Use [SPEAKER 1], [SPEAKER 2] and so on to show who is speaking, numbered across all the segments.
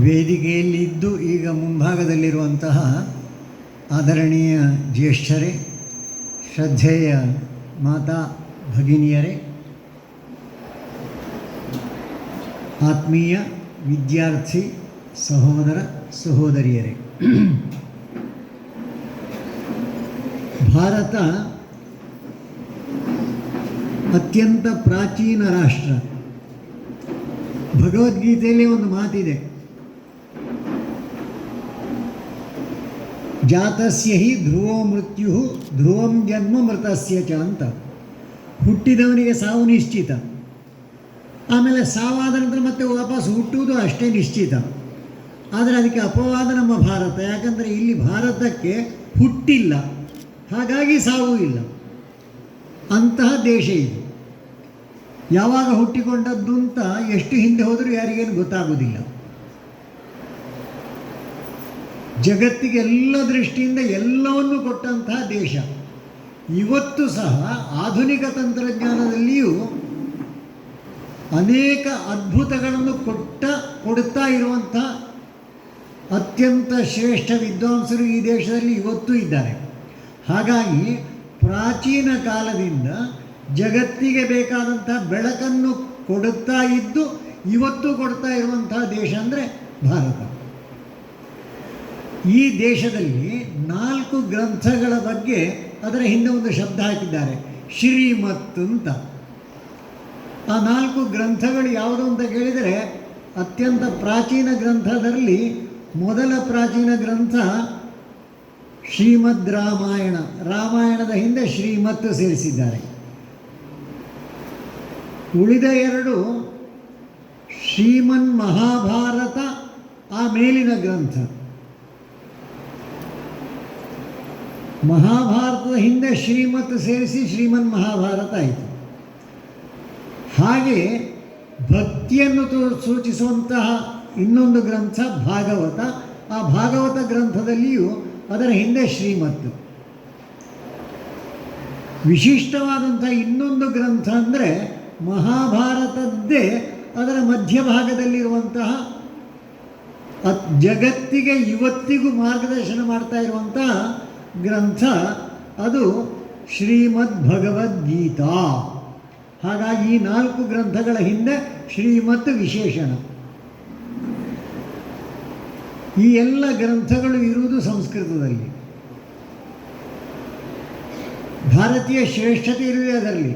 [SPEAKER 1] ವೇದಿಕೆಯಲ್ಲಿದ್ದು ಈಗ ಮುಂಭಾಗದಲ್ಲಿರುವಂತಹ ಆದರಣೀಯ ಜ್ಯೇಷ್ಠರೇ, ಶ್ರದ್ಧೇಯ ಮಾತಾ ಭಗಿನಿಯರೇ, ಆತ್ಮೀಯ ವಿದ್ಯಾರ್ಥಿ ಸಹೋದರ ಸಹೋದರಿಯರೇ, ಭಾರತ ಅತ್ಯಂತ ಪ್ರಾಚೀನ ರಾಷ್ಟ್ರ. ಭಗವದ್ಗೀತೆಯಲ್ಲಿ ಒಂದು ಮಾತಿದೆ, ಜಾತಸ್ಯ ಹಿ ಧ್ರುವೋ ಮೃತ್ಯು ಧ್ರುವಂ ಜನ್ಮ ಮೃತಸ್ಯ ಚ ಅಂತ. ಹುಟ್ಟಿದವನಿಗೆ ಸಾವು ನಿಶ್ಚಿತ, ಆಮೇಲೆ ಸಾವಾದ ನಂತರ ಮತ್ತೆ ವಾಪಸ್ ಹುಟ್ಟುವುದು ಅಷ್ಟೇ ನಿಶ್ಚಿತ. ಆದರೆ ಅದಕ್ಕೆ ಅಪವಾದ ನಮ್ಮ ಭಾರತ. ಯಾಕಂದರೆ ಇಲ್ಲಿ ಭಾರತಕ್ಕೆ ಹುಟ್ಟಿಲ್ಲ, ಹಾಗಾಗಿ ಸಾವು ಇಲ್ಲ. ಅಂತಹ ದೇಶ ಇದು. ಯಾವಾಗ ಹುಟ್ಟಿಕೊಂಡದ್ದು ಅಂತ ಎಷ್ಟು ಹಿಂದೆ ಹೋದರೂ ಯಾರಿಗೇನು ಗೊತ್ತಾಗೋದಿಲ್ಲ. ಜಗತ್ತಿಗೆ ಎಲ್ಲ ದೃಷ್ಟಿಯಿಂದ ಎಲ್ಲವನ್ನು ಕೊಟ್ಟಂತಹ ದೇಶ. ಇವತ್ತು ಸಹ ಆಧುನಿಕ ತಂತ್ರಜ್ಞಾನದಲ್ಲಿಯೂ ಅನೇಕ ಅದ್ಭುತಗಳನ್ನು ಕೊಡುತ್ತಾ ಇರುವಂಥ ಅತ್ಯಂತ ಶ್ರೇಷ್ಠ ವಿದ್ವಾಂಸರು ಈ ದೇಶದಲ್ಲಿ ಇವತ್ತೂ ಇದ್ದಾರೆ. ಹಾಗಾಗಿ ಪ್ರಾಚೀನ ಕಾಲದಿಂದ ಜಗತ್ತಿಗೆ ಬೇಕಾದಂಥ ಬೆಳಕನ್ನು ಕೊಡುತ್ತಾ ಇದ್ದು ಇವತ್ತು ಕೊಡ್ತಾ ಇರುವಂತಹ ದೇಶ ಅಂದರೆ ಭಾರತ. ಈ ದೇಶದಲ್ಲಿ 4 ಗ್ರಂಥಗಳ ಬಗ್ಗೆ ಅದರ ಹಿಂದೆ ಒಂದು ಶಬ್ದ ಹಾಕಿದ್ದಾರೆ, ಶ್ರೀಮತ್ ಅಂತ. ಆ 4 ಗ್ರಂಥಗಳು ಯಾವುದು ಅಂತ ಕೇಳಿದರೆ, ಅತ್ಯಂತ ಪ್ರಾಚೀನ ಗ್ರಂಥದಲ್ಲಿ ಮೊದಲ ಪ್ರಾಚೀನ ಗ್ರಂಥ ಶ್ರೀಮದ್ ರಾಮಾಯಣ. ರಾಮಾಯಣದ ಹಿಂದೆ ಶ್ರೀಮತ್ ಸೇರಿಸಿದ್ದಾರೆ. ಉಳಿದ 2 ಶ್ರೀಮನ್ ಮಹಾಭಾರತ, ಆ ಮೇಲಿನ ಗ್ರಂಥ. ಮಹಾಭಾರತದ ಹಿಂದೆ ಶ್ರೀಮತ್ ಸೇರಿಸಿ ಶ್ರೀಮನ್ ಮಹಾಭಾರತ ಆಯಿತು. ಹಾಗೆ ಭಕ್ತಿಯನ್ನು ಸೂಚಿಸುವಂತಹ ಇನ್ನೊಂದು ಗ್ರಂಥ ಭಾಗವತ. ಆ ಭಾಗವತ ಗ್ರಂಥದಲ್ಲಿಯೂ ಅದರ ಹಿಂದೆ ಶ್ರೀಮತ್. ವಿಶಿಷ್ಟವಾದಂಥ ಇನ್ನೊಂದು ಗ್ರಂಥ ಅಂದರೆ ಮಹಾಭಾರತದ್ದೇ ಅದರ ಮಧ್ಯಭಾಗದಲ್ಲಿರುವಂತಹ ಜಗತ್ತಿಗೆ ಇವತ್ತಿಗೂ ಮಾರ್ಗದರ್ಶನ ಮಾಡ್ತಾ ಇರುವಂತಹ ಗ್ರಂಥ, ಅದು ಶ್ರೀಮದ್ ಭಗವದ್ಗೀತಾ. ಹಾಗಾಗಿ ಈ 4 ಗ್ರಂಥಗಳ ಹಿಂದೆ ಶ್ರೀಮತ್ ವಿಶೇಷಣ. ಈ ಎಲ್ಲ ಗ್ರಂಥಗಳು ಇರುವುದು ಸಂಸ್ಕೃತದಲ್ಲಿ. ಭಾರತೀಯ ಶ್ರೇಷ್ಠತೆ ಇರುವುದೇ ಅದರಲ್ಲಿ.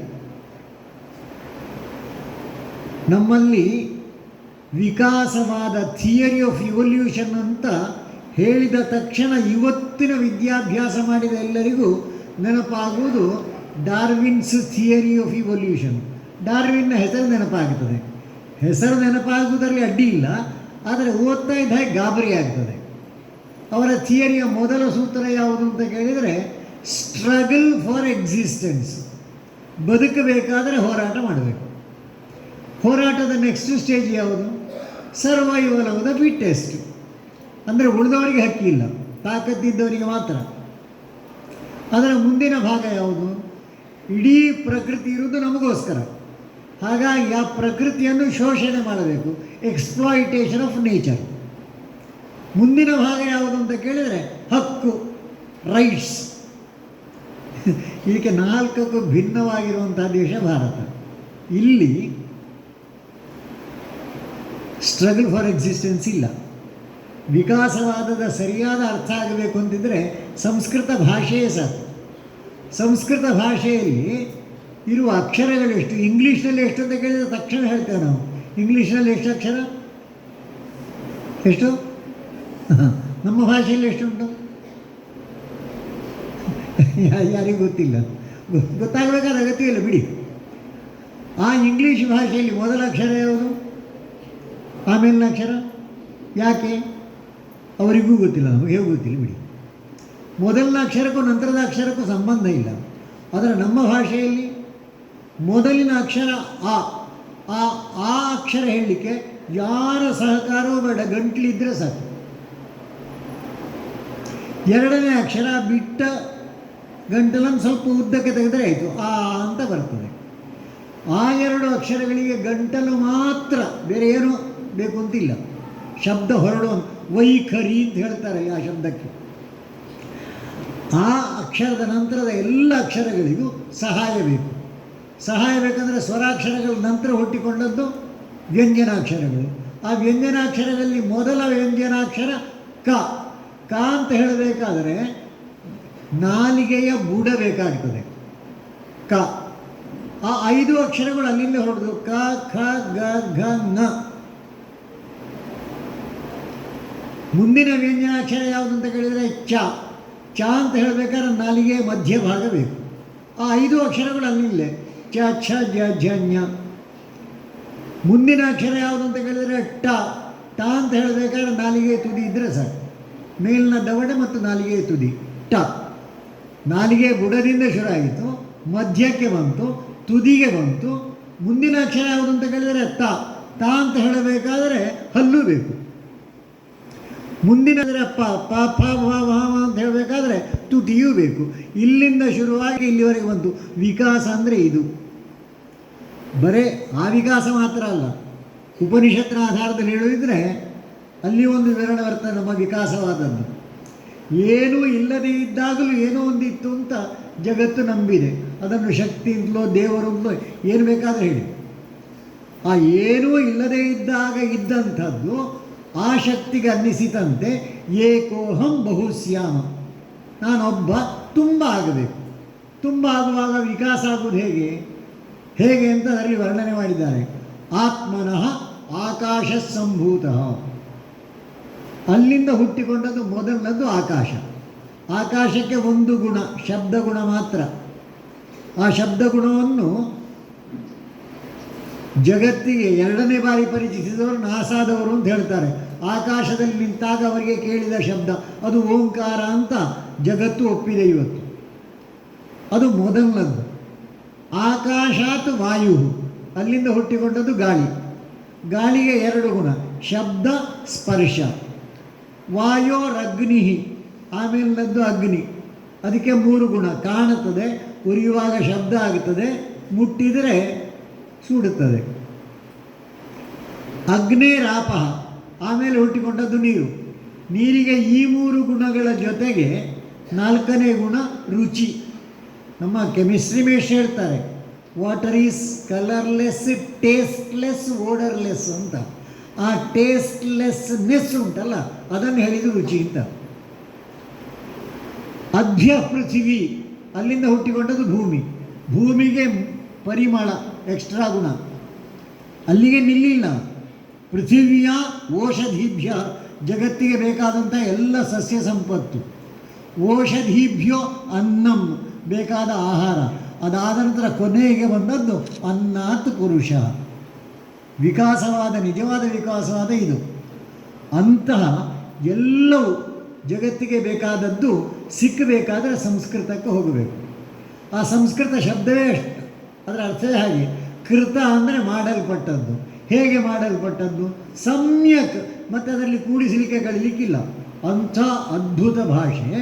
[SPEAKER 1] ನಮ್ಮಲ್ಲಿ ವಿಕಾಸವಾದ ಥಿಯರಿ ಆಫ್ ಇವಲ್ಯೂಷನ್ ಅಂತ ಹೇಳಿದ ತಕ್ಷಣ ಇವತ್ತಿನ ವಿದ್ಯಾಭ್ಯಾಸ ಮಾಡಿದ ಎಲ್ಲರಿಗೂ ನೆನಪಾಗುವುದು ಡಾರ್ವಿನ್ಸ್ ಥಿಯರಿ ಆಫ್ ಇವಲ್ಯೂಷನ್. ಡಾರ್ವಿನ್ನ ಹೆಸರು ನೆನಪಾಗುತ್ತದೆ. ಹೆಸರು ನೆನಪಾಗುವುದರಲ್ಲಿ ಅಡ್ಡಿ ಇಲ್ಲ, ಆದರೆ ಓದ್ತಾ ಇದ್ದ ಹಾಗೆ ಗಾಬರಿ ಆಗ್ತದೆ. ಅವರ ಥಿಯರಿಯ ಮೊದಲ ಸೂತ್ರ ಯಾವುದು ಅಂತ ಕೇಳಿದರೆ, ಸ್ಟ್ರಗಲ್ ಫಾರ್ ಎಕ್ಸಿಸ್ಟೆನ್ಸ್. ಬದುಕಬೇಕಾದರೆ ಹೋರಾಟ ಮಾಡಬೇಕು. ಹೋರಾಟದ ನೆಕ್ಸ್ಟ್ ಸ್ಟೇಜ್ ಯಾವುದು? Survival of the fittest. ಅಂದರೆ ಉಳಿದವರಿಗೆ ಹಕ್ಕಿಲ್ಲ, ತಾಕತ್ತಿದ್ದವರಿಗೆ ಮಾತ್ರ. ಅದರ ಮುಂದಿನ ಭಾಗ ಯಾವುದು? ಇಡೀ ಪ್ರಕೃತಿ ಇರುವುದು ನಮಗೋಸ್ಕರ, ಹಾಗಾಗಿ ಆ ಪ್ರಕೃತಿಯನ್ನು ಶೋಷಣೆ ಮಾಡಬೇಕು, ಎಕ್ಸ್ಪ್ಲಾಯಿಟೇಷನ್ ಆಫ್ ನೇಚರ್. ಮುಂದಿನ ಭಾಗ ಯಾವುದು ಅಂತ ಕೇಳಿದರೆ ಹಕ್ಕು, ರೈಟ್ಸ್. ಇದಕ್ಕೆ 4ಕ್ಕೂ ಭಿನ್ನವಾಗಿರುವಂಥ ದೇಶ ಭಾರತ. ಇಲ್ಲಿ ಸ್ಟ್ರಗಲ್ ಫಾರ್ ಎಕ್ಸಿಸ್ಟೆನ್ಸ್ ಇಲ್ಲ. ವಿಕಾಸವಾದದ ಸರಿಯಾದ ಅರ್ಥ ಆಗಬೇಕು ಅಂತಿದ್ದರೆ ಸಂಸ್ಕೃತ ಭಾಷೆಯೇ ಸಾಕು. ಸಂಸ್ಕೃತ ಭಾಷೆಯಲ್ಲಿ ಇರುವ ಅಕ್ಷರಗಳೆಷ್ಟು, ಇಂಗ್ಲೀಷ್ನಲ್ಲಿ ಎಷ್ಟು ಅಂತ ಕೇಳಿದರೆ ತಕ್ಷಣ ಹೇಳ್ತೇವೆ ನಾವು. ಇಂಗ್ಲೀಷ್ನಲ್ಲಿ ಎಷ್ಟು ಅಕ್ಷರ? ಎಷ್ಟು? ನಮ್ಮ ಭಾಷೆಯಲ್ಲಿ ಎಷ್ಟುಂಟು? ಯಾರಿಗೂ ಗೊತ್ತಿಲ್ಲ. ಗೊತ್ತಾಗಬೇಕಾದ ಅಗತ್ಯ ಇಲ್ಲ ಬಿಡಿ. ಆ ಇಂಗ್ಲೀಷ್ ಭಾಷೆಯಲ್ಲಿ ಮೊದಲ ಅಕ್ಷರ ಯಾವುದು, ಆಮೇಲಿನ ಅಕ್ಷರ? ಯಾಕೆ? ಅವರಿಗೂ ಗೊತ್ತಿಲ್ಲ, ನಮಗೇ ಗೊತ್ತಿಲ್ಲ ಬಿಡಿ. ಮೊದಲನ ಅಕ್ಷರಕ್ಕೂ ನಂತರದ ಅಕ್ಷರಕ್ಕೂ ಸಂಬಂಧ ಇಲ್ಲ. ಆದರೆ ನಮ್ಮ ಭಾಷೆಯಲ್ಲಿ ಮೊದಲಿನ ಅಕ್ಷರ ಆ. ಆ ಅಕ್ಷರ ಹೇಳಲಿಕ್ಕೆ ಯಾರ ಸಹಕಾರವೂ ಬೇಡ, ಗಂಟ್ಲಿದ್ದರೆ ಸಾಕು. ಎರಡನೇ ಅಕ್ಷರ ಬಿಟ್ಟ ಗಂಟಲನ್ನು ಸ್ವಲ್ಪ ಉದ್ದಕ್ಕೆ ತೆಗೆದರೆ ಆಯಿತು, ಆ ಅಂತ ಬರ್ತದೆ. ಆ 2 ಅಕ್ಷರಗಳಿಗೆ ಗಂಟಲು ಮಾತ್ರ, ಬೇರೆ ಏನೂ ಬೇಕು ಅಂತಿಲ್ಲ. ಶಬ್ದ ಹೊರಡುವ ವೈಖರಿ ಅಂತ ಹೇಳ್ತಾರೆ ಆ ಶಬ್ದಕ್ಕೆ. ಆ ಅಕ್ಷರದ ನಂತರದ ಎಲ್ಲ ಅಕ್ಷರಗಳಿಗೂ ಸಹಾಯ ಬೇಕು. ಸಹಾಯ ಬೇಕಂದರೆ ಸ್ವರಾಕ್ಷರಗಳ ನಂತರ ಹುಟ್ಟಿಕೊಂಡದ್ದು ವ್ಯಂಜನಾಕ್ಷರಗಳು. ಆ ವ್ಯಂಜನಾಕ್ಷರಗಳಲ್ಲಿ ಮೊದಲ ವ್ಯಂಜನಾಕ್ಷರ ಕ. ಕ ಅಂತ ಹೇಳಬೇಕಾದರೆ ನಾಲಿಗೆಯ ಬುಡ ಬೇಕಾಗ್ತದೆ. ಕ. ಆ 5 ಅಕ್ಷರಗಳು ಅಲ್ಲಿಂದ ಹೊರಡುದು. ಕ, ಖ, ಗ, ಘ, ङ. ಮುಂದಿನ ವ್ಯಂಜನಾಕ್ಷರ ಯಾವುದು ಅಂತ ಕೇಳಿದರೆ ಚ. ಚ ಅಂತ ಹೇಳಬೇಕಾದ್ರೆ ನಾಲಿಗೆಯ ಮಧ್ಯಭಾಗ ಬೇಕು. ಆ 5 ಅಕ್ಷರಗಳು ಅಲ್ಲಿಲ್ಲೇ ಚ, ಛ, ಜ, ಝ, ಞ. ಮುಂದಿನ ಅಕ್ಷರ ಯಾವುದು ಅಂತ ಕೇಳಿದರೆ ಟ. ಟ ಅಂತ ಹೇಳಬೇಕಾದ್ರೆ ನಾಲಿಗೆಯ ತುದಿ ಇದ್ದರೆ ಸಾಕು. ಮೇಲಿನ ದವಡೆ ಮತ್ತು ನಾಲಿಗೆಯ ತುದಿ ಟ. ನಾಲಿಗೆ ಬುಡದಿಂದ ಶುರು ಆಯಿತು, ಮಧ್ಯಕ್ಕೆ ಬಂತು, ತುದಿಗೆ ಬಂತು. ಮುಂದಿನ ಅಕ್ಷರ ಯಾವುದು ಅಂತ ಕೇಳಿದರೆ ತ. ತ ಅಂತ ಹೇಳಬೇಕಾದರೆ ಹಲ್ಲು ಬೇಕು. ಮುಂದಿನ ಪ. ಪ, ಫ, ವ, ವ ಅಂತ ಹೇಳಬೇಕಾದ್ರೆ ತುಟಿಯೂ ಬೇಕು. ಇಲ್ಲಿಂದ ಶುರುವಾಗಿ ಇಲ್ಲಿವರೆಗೆ ಬಂತು. ವಿಕಾಸ ಅಂದರೆ ಇದು. ಬರೇ ಆ ವಿಕಾಸ ಮಾತ್ರ ಅಲ್ಲ, ಉಪನಿಷತ್ತಿನ ಆಧಾರದಲ್ಲಿ ಹೇಳುವುದಿದ್ರೆ ಅಲ್ಲಿ ಒಂದು ವಿವರಣೆ ಬರ್ತದೆ ನಮ್ಮ ವಿಕಾಸವಾದದ್ದು. ಏನೂ ಇಲ್ಲದೇ ಇದ್ದಾಗಲೂ ಏನೋ ಒಂದಿತ್ತು ಅಂತ ಜಗತ್ತು ನಂಬಿದೆ. ಅದನ್ನು ಶಕ್ತಿ ಅಂತಲೋ ದೇವರು ಅಂತಲೋ ಏನು ಬೇಕಾದರೆ ಹೇಳಿ. ಆ ಏನೂ ಇಲ್ಲದೇ ಇದ್ದಾಗ ಇದ್ದಂಥದ್ದು ಆ ಶಕ್ತಿಗೆ ಅನ್ನಿಸಿತಂತೆ ಏಕೋಹಂ ಬಹುಶ್ಯಾಮ, ನಾನೊಬ್ಬ ತುಂಬ ಆಗಬೇಕು. ತುಂಬ ಆಗುವಾಗ ವಿಕಾಸ ಆಗುವುದು ಹೇಗೆ ಹೇಗೆ ಅಂತ ಅದರಲ್ಲಿ ವರ್ಣನೆ ಮಾಡಿದ್ದಾರೆ. ಆತ್ಮನಃ ಆಕಾಶ ಸಂಭೂತಃ. ಅಲ್ಲಿಂದ ಹುಟ್ಟಿಕೊಂಡದ್ದು ಮೊದಲನದ್ದು ಆಕಾಶ. ಆಕಾಶಕ್ಕೆ ಒಂದು ಗುಣ, ಶಬ್ದ ಗುಣ ಮಾತ್ರ. ಆ ಶಬ್ದ ಗುಣವನ್ನು ಜಗತ್ತಿಗೆ 2ನೇ ಬಾರಿ ಪರಿಚಯಿಸಿದವರು ನಾಸಾದವರು ಅಂತ ಹೇಳ್ತಾರೆ. ಆಕಾಶದಲ್ಲಿ ನಿಂತಾಗ ಅವರಿಗೆ ಕೇಳಿದ ಶಬ್ದ ಅದು ಓಂಕಾರ ಅಂತ ಜಗತ್ತು ಒಪ್ಪಿದೆ ಇವತ್ತು. ಅದು ಮೊದಲನದ್ದು. ಆಕಾಶಾತ್ ವಾಯು, ಅಲ್ಲಿಂದ ಹುಟ್ಟಿಕೊಂಡದ್ದು ಗಾಳಿ. ಗಾಳಿಗೆ 2 ಗುಣ, ಶಬ್ದ ಸ್ಪರ್ಶ. ವಾಯೋರಗ್ನಿ, ಆಮೇಲಿನದ್ದು ಅಗ್ನಿ, ಅದಕ್ಕೆ 3 ಗುಣ, ಕಾಣುತ್ತದೆ, ಉರಿಯುವಾಗ ಶಬ್ದ ಆಗುತ್ತದೆ, ಮುಟ್ಟಿದರೆ ಸುಡುತ್ತದೆ. ಅಗ್ನೇರಾಪ, ಆಮೇಲೆ ಹುಟ್ಟಿಕೊಂಡದ್ದು ನೀರು. ನೀರಿಗೆ ಈ 3 ಗುಣಗಳ ಜೊತೆಗೆ 4ನೇ ಗುಣ ರುಚಿ. ನಮ್ಮ ಕೆಮಿಸ್ಟ್ರಿ ಮೇಷ್ಟ್ರು ಹೇಳ್ತಾರೆ water is colourless, tasteless, odourless ಅಂತ. ಆ ಟೇಸ್ಟ್ಲೆಸ್ನೆಸ್ ಉಂಟಲ್ಲ ಅದನ್ನು ಹೇಳಿದ್ದು ರುಚಿ ಅಂತ. ಅಧ್ಯ ಪೃಥಿವಿ, ಅಲ್ಲಿಂದ ಹುಟ್ಟಿಕೊಂಡದ್ದು ಭೂಮಿ. ಭೂಮಿಗೆ ಪರಿಮಳ, ಎಕ್ಸ್ಟ್ರಾ ಗುಣ. ಅಲ್ಲಿಗೆ ನಿಲ್ಲಿಲ್ಲ. ಪೃಥಿವಿಯ ಓಷಧೀಭ್ಯ, ಜಗತ್ತಿಗೆ ಬೇಕಾದಂಥ ಎಲ್ಲ ಸಸ್ಯ ಸಂಪತ್ತು. ಓಷಧೀಭ್ಯೋ ಅನ್ನಂ, ಬೇಕಾದ ಆಹಾರ. ಅದಾದ ನಂತರ ಕೊನೆಗೆ ಬಂದದ್ದು ಅನ್ನಾತ್ ಪುರುಷ. ವಿಕಾಸವಾದ, ನಿಜವಾದ ವಿಕಾಸವಾದ ಇದು. ಅಂತಹ ಎಲ್ಲವೂ ಜಗತ್ತಿಗೆ ಬೇಕಾದದ್ದು ಸಿಕ್ಕಬೇಕಾದರೆ ಸಂಸ್ಕೃತಕ್ಕೆ ಹೋಗಬೇಕು. ಆ ಸಂಸ್ಕೃತ ಶಬ್ದವೇ ಅಷ್ಟು, ಅದರ ಅರ್ಥವೇ ಹಾಗೆ. ಕೃತ ಅಂದರೆ ಮಾಡಲ್ಪಟ್ಟದ್ದು. ಹೇಗೆ ಮಾಡಲ್ಪಟ್ಟದ್ದು? ಸಮ್ಯಕ್, ಮತ್ತು ಅದರಲ್ಲಿ ಕೂಡಿಸಲಿಕ್ಕೆ ಕಳೀಲಿಕ್ಕಿಲ್ಲ. ಅಂಥ ಅದ್ಭುತ ಭಾಷೆ.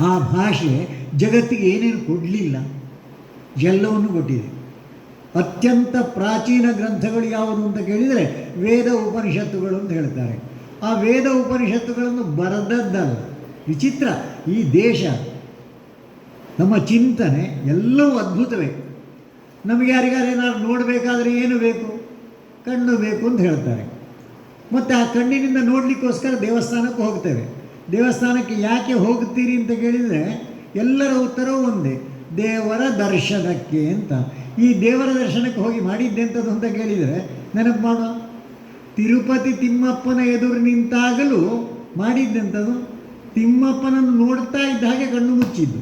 [SPEAKER 1] ಆ ಭಾಷೆ ಜಗತ್ತಿಗೆ ಏನೇನು ಕೊಡಲಿಲ್ಲ ಎಲ್ಲವನ್ನು ಕೊಟ್ಟಿದೆ. ಅತ್ಯಂತ ಪ್ರಾಚೀನ ಗ್ರಂಥಗಳು ಯಾವುದು ಅಂತ ಕೇಳಿದರೆ ವೇದ ಉಪನಿಷತ್ತುಗಳು ಅಂತ ಹೇಳ್ತಾರೆ. ಆ ವೇದ ಉಪನಿಷತ್ತುಗಳನ್ನು ಬರೆದದ್ದಲ್ಲ. ವಿಚಿತ್ರ ಈ ದೇಶ, ನಮ್ಮ ಚಿಂತನೆ ಎಲ್ಲವೂ ಅದ್ಭುತವೇ. ನಮಗೆ ಯಾರಿಗಾರೇನಾದ್ರು ನೋಡಬೇಕಾದ್ರೆ ಏನು ಬೇಕು? ಕಣ್ಣು ಬೇಕು ಅಂತ ಹೇಳ್ತಾರೆ. ಮತ್ತು ಆ ಕಣ್ಣಿನಿಂದ ನೋಡಲಿಕ್ಕೋಸ್ಕರ ದೇವಸ್ಥಾನಕ್ಕೆ ಹೋಗ್ತೇವೆ. ದೇವಸ್ಥಾನಕ್ಕೆ ಯಾಕೆ ಹೋಗ್ತೀರಿ ಅಂತ ಕೇಳಿದರೆ ಎಲ್ಲರ ಉತ್ತರವೂ ಒಂದೇ, ದೇವರ ದರ್ಶನಕ್ಕೆ ಅಂತ. ಈ ದೇವರ ದರ್ಶನಕ್ಕೆ ಹೋಗಿ ಮಾಡಿದ್ದೆಂಥದ್ದು ಅಂತ ಕೇಳಿದರೆ ನೆನಪು ಮಾಡೋ, ತಿರುಪತಿ ತಿಮ್ಮಪ್ಪನ ಎದುರು ನಿಂತಾಗಲೂ ಮಾಡಿದ್ದೆಂಥದ್ದು, ತಿಮ್ಮಪ್ಪನನ್ನು ನೋಡ್ತಾ ಇದ್ದ ಹಾಗೆ ಕಣ್ಣು ಮುಚ್ಚಿದ್ದು.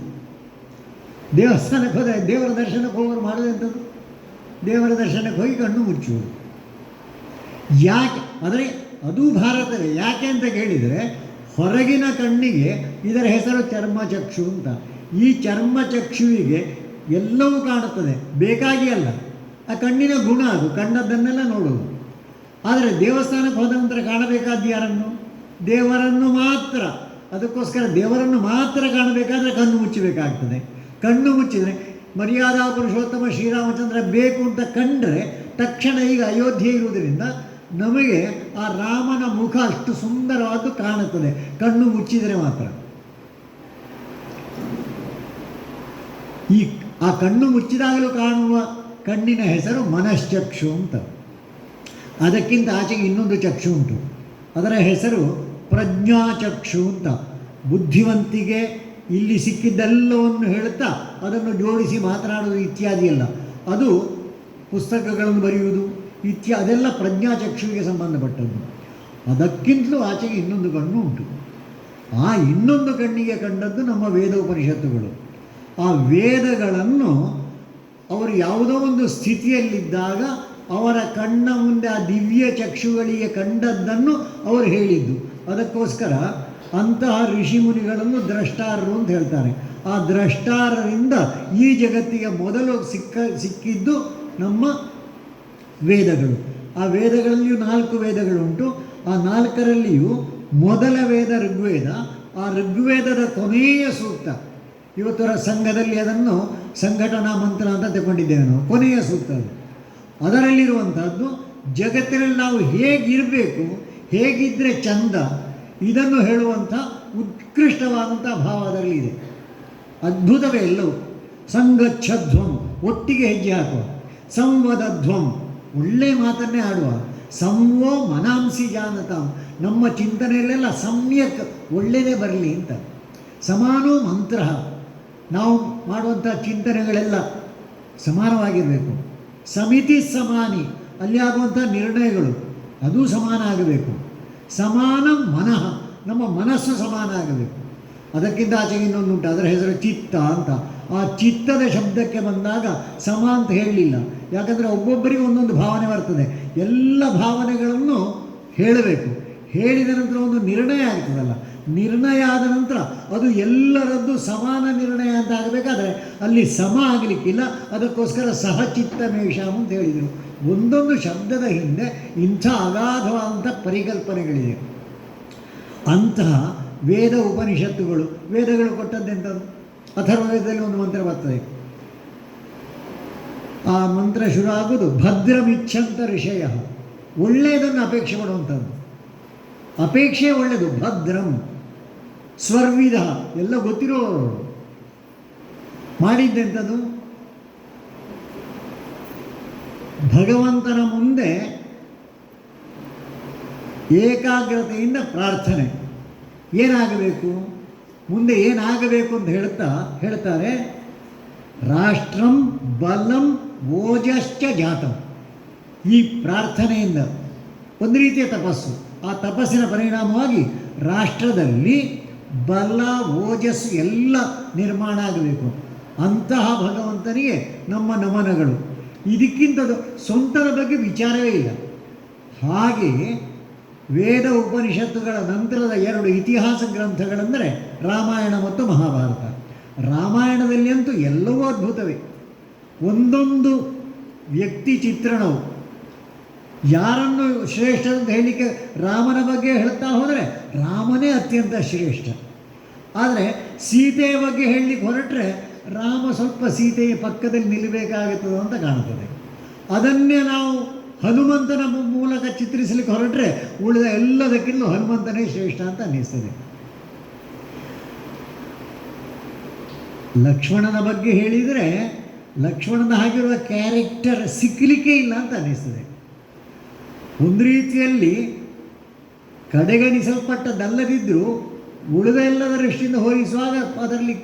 [SPEAKER 1] ದೇವಸ್ಥಾನಕ್ಕೆ ಹೋದ ದೇವರ ದರ್ಶನಕ್ಕೆ ಹೋಗೋರು ಮಾಡೋದಂಥದ್ದು, ದೇವರ ದರ್ಶನಕ್ಕೆ ಹೋಗಿ ಕಣ್ಣು ಮುಚ್ಚುವುದು. ಯಾಕೆ ಅಂದರೆ ಅದು ಭಾರತವೇ. ಯಾಕೆ ಅಂತ ಕೇಳಿದರೆ ಹೊರಗಿನ ಕಣ್ಣಿಗೆ ಇದರ ಹೆಸರು ಚರ್ಮಚಕ್ಷು ಅಂತ. ಈ ಚರ್ಮಚಕ್ಷುವಿಗೆ ಎಲ್ಲವೂ ಕಾಣುತ್ತದೆ, ಬೇಕಾಗಿ ಅಲ್ಲ. ಆ ಕಣ್ಣಿನ ಗುಣ ಅದು, ಕಣ್ಣದ್ದನ್ನೆಲ್ಲ ನೋಡೋದು. ಆದರೆ ದೇವಸ್ಥಾನಕ್ಕೆ ಹೋದ ನಂತರ ಕಾಣಬೇಕಾದ ಯಾರನ್ನು? ದೇವರನ್ನು ಮಾತ್ರ. ಅದಕ್ಕೋಸ್ಕರ ದೇವರನ್ನು ಮಾತ್ರ ಕಾಣಬೇಕಾದ್ರೆ ಕಣ್ಣು ಮುಚ್ಚಬೇಕಾಗ್ತದೆ. ಕಣ್ಣು ಮುಚ್ಚಿದರೆ ಮರ್ಯಾದಾ ಪುರುಷೋತ್ತಮ ಶ್ರೀರಾಮಚಂದ್ರ ಬೇಕು ಅಂತ ಕಂಡರೆ ತಕ್ಷಣ ಈಗ ಅಯೋಧ್ಯೆ ಇರುವುದರಿಂದ ನಮಗೆ ಆ ರಾಮನ ಮುಖ ಅಷ್ಟು ಸುಂದರವಾದ್ದು ಕಾಣುತ್ತದೆ, ಕಣ್ಣು ಮುಚ್ಚಿದರೆ ಮಾತ್ರ. ಆ ಕಣ್ಣು ಮುಚ್ಚಿದಾಗಲೂ ಕಾಣುವ ಕಣ್ಣಿನ ಹೆಸರು ಮನಶ್ಚಕ್ಷು ಅಂತ. ಅದಕ್ಕಿಂತ ಆಚೆಗೆ ಇನ್ನೊಂದು ಚಕ್ಷು ಉಂಟು, ಅದರ ಹೆಸರು ಪ್ರಜ್ಞಾಚಕ್ಷು ಅಂತ. ಬುದ್ಧಿವಂತಿಗೆ ಇಲ್ಲಿ ಸಿಕ್ಕಿದ್ದೆಲ್ಲವನ್ನು ಹೇಳುತ್ತಾ ಅದನ್ನು ಜೋಡಿಸಿ ಮಾತನಾಡುವುದು ಇತ್ಯಾದಿಯಲ್ಲ, ಅದು ಪುಸ್ತಕಗಳನ್ನು ಬರೆಯುವುದು ಅದೆಲ್ಲ ಪ್ರಜ್ಞಾಚಕ್ಷುವಿಗೆ ಸಂಬಂಧಪಟ್ಟದ್ದು. ಅದಕ್ಕಿಂತಲೂ ಆಚೆಗೆ ಇನ್ನೊಂದು ಕಣ್ಣು ಉಂಟು. ಆ ಇನ್ನೊಂದು ಕಣ್ಣಿಗೆ ಕಂಡದ್ದು ನಮ್ಮ ವೇದೋಪನಿಷತ್ತುಗಳು. ಆ ವೇದಗಳನ್ನು ಅವರು ಯಾವುದೋ ಒಂದು ಸ್ಥಿತಿಯಲ್ಲಿದ್ದಾಗ ಅವರ ಕಣ್ಣ ಮುಂದೆ ಆ ದಿವ್ಯ ಚಕ್ಷುಗಳಿಗೆ ಕಂಡದ್ದನ್ನು ಅವರು ಹೇಳಿದ್ದು. ಅದಕ್ಕೋಸ್ಕರ ಅಂತಹ ಋಷಿಮುನಿಗಳನ್ನು ದ್ರಷ್ಟಾರರು ಅಂತ ಹೇಳ್ತಾರೆ. ಆ ದ್ರಷ್ಟಾರರಿಂದ ಈ ಜಗತ್ತಿಗೆ ಮೊದಲು ಸಿಕ್ಕಿದ್ದು ನಮ್ಮ ವೇದಗಳು. ಆ ವೇದಗಳಲ್ಲಿಯೂ 4 ವೇದಗಳುಂಟು. ಆ 4ರಲ್ಲಿಯೂ ಮೊದಲ ವೇದ ಋಗ್ವೇದ. ಆ ಋಗ್ವೇದದ ಕೊನೆಯ ಸೂಕ್ತ, ಇವತ್ತರ ಸಂಘದಲ್ಲಿ ಅದನ್ನು ಸಂಘಟನಾ ಮಂತ್ರ ಅಂತ ತಗೊಂಡಿದ್ದೇವೆ ನಾವು, ಕೊನೆಯ ಸೂಕ್ತ ಅದು. ಅದರಲ್ಲಿರುವಂಥದ್ದು ಜಗತ್ತಿನಲ್ಲಿ ನಾವು ಹೇಗಿರಬೇಕು, ಹೇಗಿದ್ದರೆ ಚಂದ, ಇದನ್ನು ಹೇಳುವಂಥ ಉತ್ಕೃಷ್ಟವಾದಂಥ ಭಾವ ಅದರಲ್ಲಿದೆ. ಅದ್ಭುತವೇ ಎಲ್ಲವೂ. ಸಂಗಚ್ಛಧ್ವಂ, ಒಟ್ಟಿಗೆ ಹೆಜ್ಜೆ ಹಾಕುವ. ಸಂವದಧ್ವಂ, ಒಳ್ಳೆಯ ಮಾತನ್ನೇ ಆಡುವ. ಸಂವೋ ಮನಾಂಸಿ ಜಾನತಾಂ, ನಮ್ಮ ಚಿಂತನೆಯಲ್ಲೆಲ್ಲ ಸಮ್ಯಕ್ ಒಳ್ಳೆಯದೇ ಬರಲಿ ಅಂತ. ಸಮಾನೋ ಮಂತ್ರ, ನಾವು ಮಾಡುವಂಥ ಚಿಂತನೆಗಳೆಲ್ಲ ಸಮಾನವಾಗಿರಬೇಕು. ಸಮಿತಿ ಸಮಾನಿ, ಅಲ್ಲಿ ಆಗುವಂಥ ನಿರ್ಣಯಗಳು ಅದು ಸಮಾನ ಆಗಬೇಕು. ಸಮಾನ ಮನಃ, ನಮ್ಮ ಮನಸ್ಸು ಸಮಾನ ಆಗಬೇಕು. ಅದಕ್ಕಿಂತ ಆಚೆಗೆ ಇನ್ನೊಂದು ಉಂಟು, ಅದರ ಹೆಸರು ಚಿತ್ತ ಅಂತ. ಆ ಚಿತ್ತದ ಶಬ್ದಕ್ಕೆ ಬಂದಾಗ ಸಮ ಅಂತ ಹೇಳಲಿಲ್ಲ, ಯಾಕಂದರೆ ಒಬ್ಬೊಬ್ಬರಿಗೆ ಒಂದೊಂದು ಭಾವನೆ ಬರ್ತದೆ. ಎಲ್ಲ ಭಾವನೆಗಳನ್ನು ಹೇಳಬೇಕು. ಹೇಳಿದ ನಂತರ ಒಂದು ನಿರ್ಣಯ ಆಗ್ತದಲ್ಲ, ನಿರ್ಣಯ ಆದ ನಂತರ ಅದು ಎಲ್ಲರದ್ದು ಸಮಾನ ನಿರ್ಣಯ ಅಂತ ಆಗಬೇಕಾದ್ರೆ ಅಲ್ಲಿ ಸಮ ಆಗಲಿಕ್ಕಿಲ್ಲ. ಅದಕ್ಕೋಸ್ಕರ ಸಹಚಿತ್ತಮೇಷಾಮ್ ಅಂತ ಹೇಳಿದರು. ಒಂದೊಂದು ಶಬ್ದದ ಹಿಂದೆ ಇಂಥ ಅಗಾಧವಾದಂಥ ಪರಿಕಲ್ಪನೆಗಳಿದೆ. ಅಂತಹ ವೇದ ಉಪನಿಷತ್ತುಗಳು, ವೇದಗಳು ಕೊಟ್ಟದ್ದೆಂಥದ್ದು? ಅಥರ್ವವೇದದಲ್ಲಿ ಒಂದು ಮಂತ್ರ ಬರ್ತದೆ. ಆ ಮಂತ್ರ ಶುರು ಆಗೋದು ಭದ್ರಮಿಚ್ಛಂತ ಋಷಯ, ಒಳ್ಳೆಯದನ್ನು ಅಪೇಕ್ಷೆ ಪಡುವಂಥದ್ದು. ಅಪೇಕ್ಷೆ ಒಳ್ಳೆಯದು. ಭದ್ರಂ ಸ್ವರ್ವಿಧ, ಎಲ್ಲ ಗೊತ್ತಿರೋರು ಮಾಡಿದ್ದೆಂಥದ್ದು? ಭಗವಂತನ ಮುಂದೆ ಏಕಾಗ್ರತೆಯಿಂದ ಪ್ರಾರ್ಥನೆ. ಏನಾಗಬೇಕು, ಮುಂದೆ ಏನಾಗಬೇಕು ಅಂತ ಹೇಳ್ತಾರೆ. ರಾಷ್ಟ್ರಂ ಬಲಂ ಓಜಶ್ಚ ಜಾತಂ. ಈ ಪ್ರಾರ್ಥನೆಯಿಂದ ಒಂದು ರೀತಿಯ ತಪಸ್ಸು. ಆ ತಪಸ್ಸಿನ ಪರಿಣಾಮವಾಗಿ ರಾಷ್ಟ್ರದಲ್ಲಿ ಬಲ ಓಜಸ್ಸು ಎಲ್ಲ ನಿರ್ಮಾಣ ಆಗಬೇಕು. ಅಂತಹ ಭಗವಂತನಿಗೆ ನಮ್ಮ ನಮನಗಳು. ಇದಕ್ಕಿಂತದ್ದು ಸ್ವಂತದ ಬಗ್ಗೆ ವಿಚಾರವೇ ಇಲ್ಲ. ಹಾಗೆಯೇ ವೇದ ಉಪನಿಷತ್ತುಗಳ ನಂತರದ 2 ಇತಿಹಾಸ ಗ್ರಂಥಗಳೆಂದರೆ ರಾಮಾಯಣ ಮತ್ತು ಮಹಾಭಾರತ. ರಾಮಾಯಣದಲ್ಲಿ ಅಂತೂ ಎಲ್ಲವೂ ಅದ್ಭುತವೇ. ಒಂದೊಂದು ವ್ಯಕ್ತಿ ಚಿತ್ರಣವು ಯಾರನ್ನು ಶ್ರೇಷ್ಠ ಅಂತ ಹೇಳಲಿಕ್ಕೆ ರಾಮನ ಬಗ್ಗೆ ಹೇಳ್ತಾ ಹೋದರೆ ರಾಮನೇ ಅತ್ಯಂತ ಶ್ರೇಷ್ಠ. ಆದರೆ ಸೀತೆಯ ಬಗ್ಗೆ ಹೇಳಲಿಕ್ಕೆ ಹೊರಟ್ರೆ ರಾಮ ಸ್ವಲ್ಪ ಸೀತೆಯ ಪಕ್ಕದಲ್ಲಿ ನಿಲ್ಲಬೇಕಾಗುತ್ತದೆ ಅಂತ ಕಾಣುತ್ತದೆ. ಅದನ್ನೇ ನಾವು ಹನುಮಂತನ ಮೂಲಕ ಚಿತ್ರಿಸಲಿಕ್ಕೆ ಹೊರಟ್ರೆ ಉಳಿದ ಎಲ್ಲದಕ್ಕಿಂತ ಹನುಮಂತನೇ ಶ್ರೇಷ್ಠ ಅಂತ ಅನ್ನಿಸ್ತದೆ. ಲಕ್ಷ್ಮಣನ ಬಗ್ಗೆ ಹೇಳಿದರೆ ಲಕ್ಷ್ಮಣನ ಹಾಗಿರುವ ಕ್ಯಾರೆಕ್ಟರ್ ಸಿಕ್ಕಲಿಕ್ಕೆ ಇಲ್ಲ ಅಂತ ಅನ್ನಿಸ್ತದೆ. ಒಂದು ರೀತಿಯಲ್ಲಿ ಕಡೆಗಣಿಸಲ್ಪಟ್ಟದ್ದಲ್ಲದಿದ್ದರೂ ಉಳಿದ ಎಲ್ಲದ ದೃಷ್ಟಿಯಿಂದ ಹೋಲಿಸುವಾಗ ಅದರಲ್ಲಿ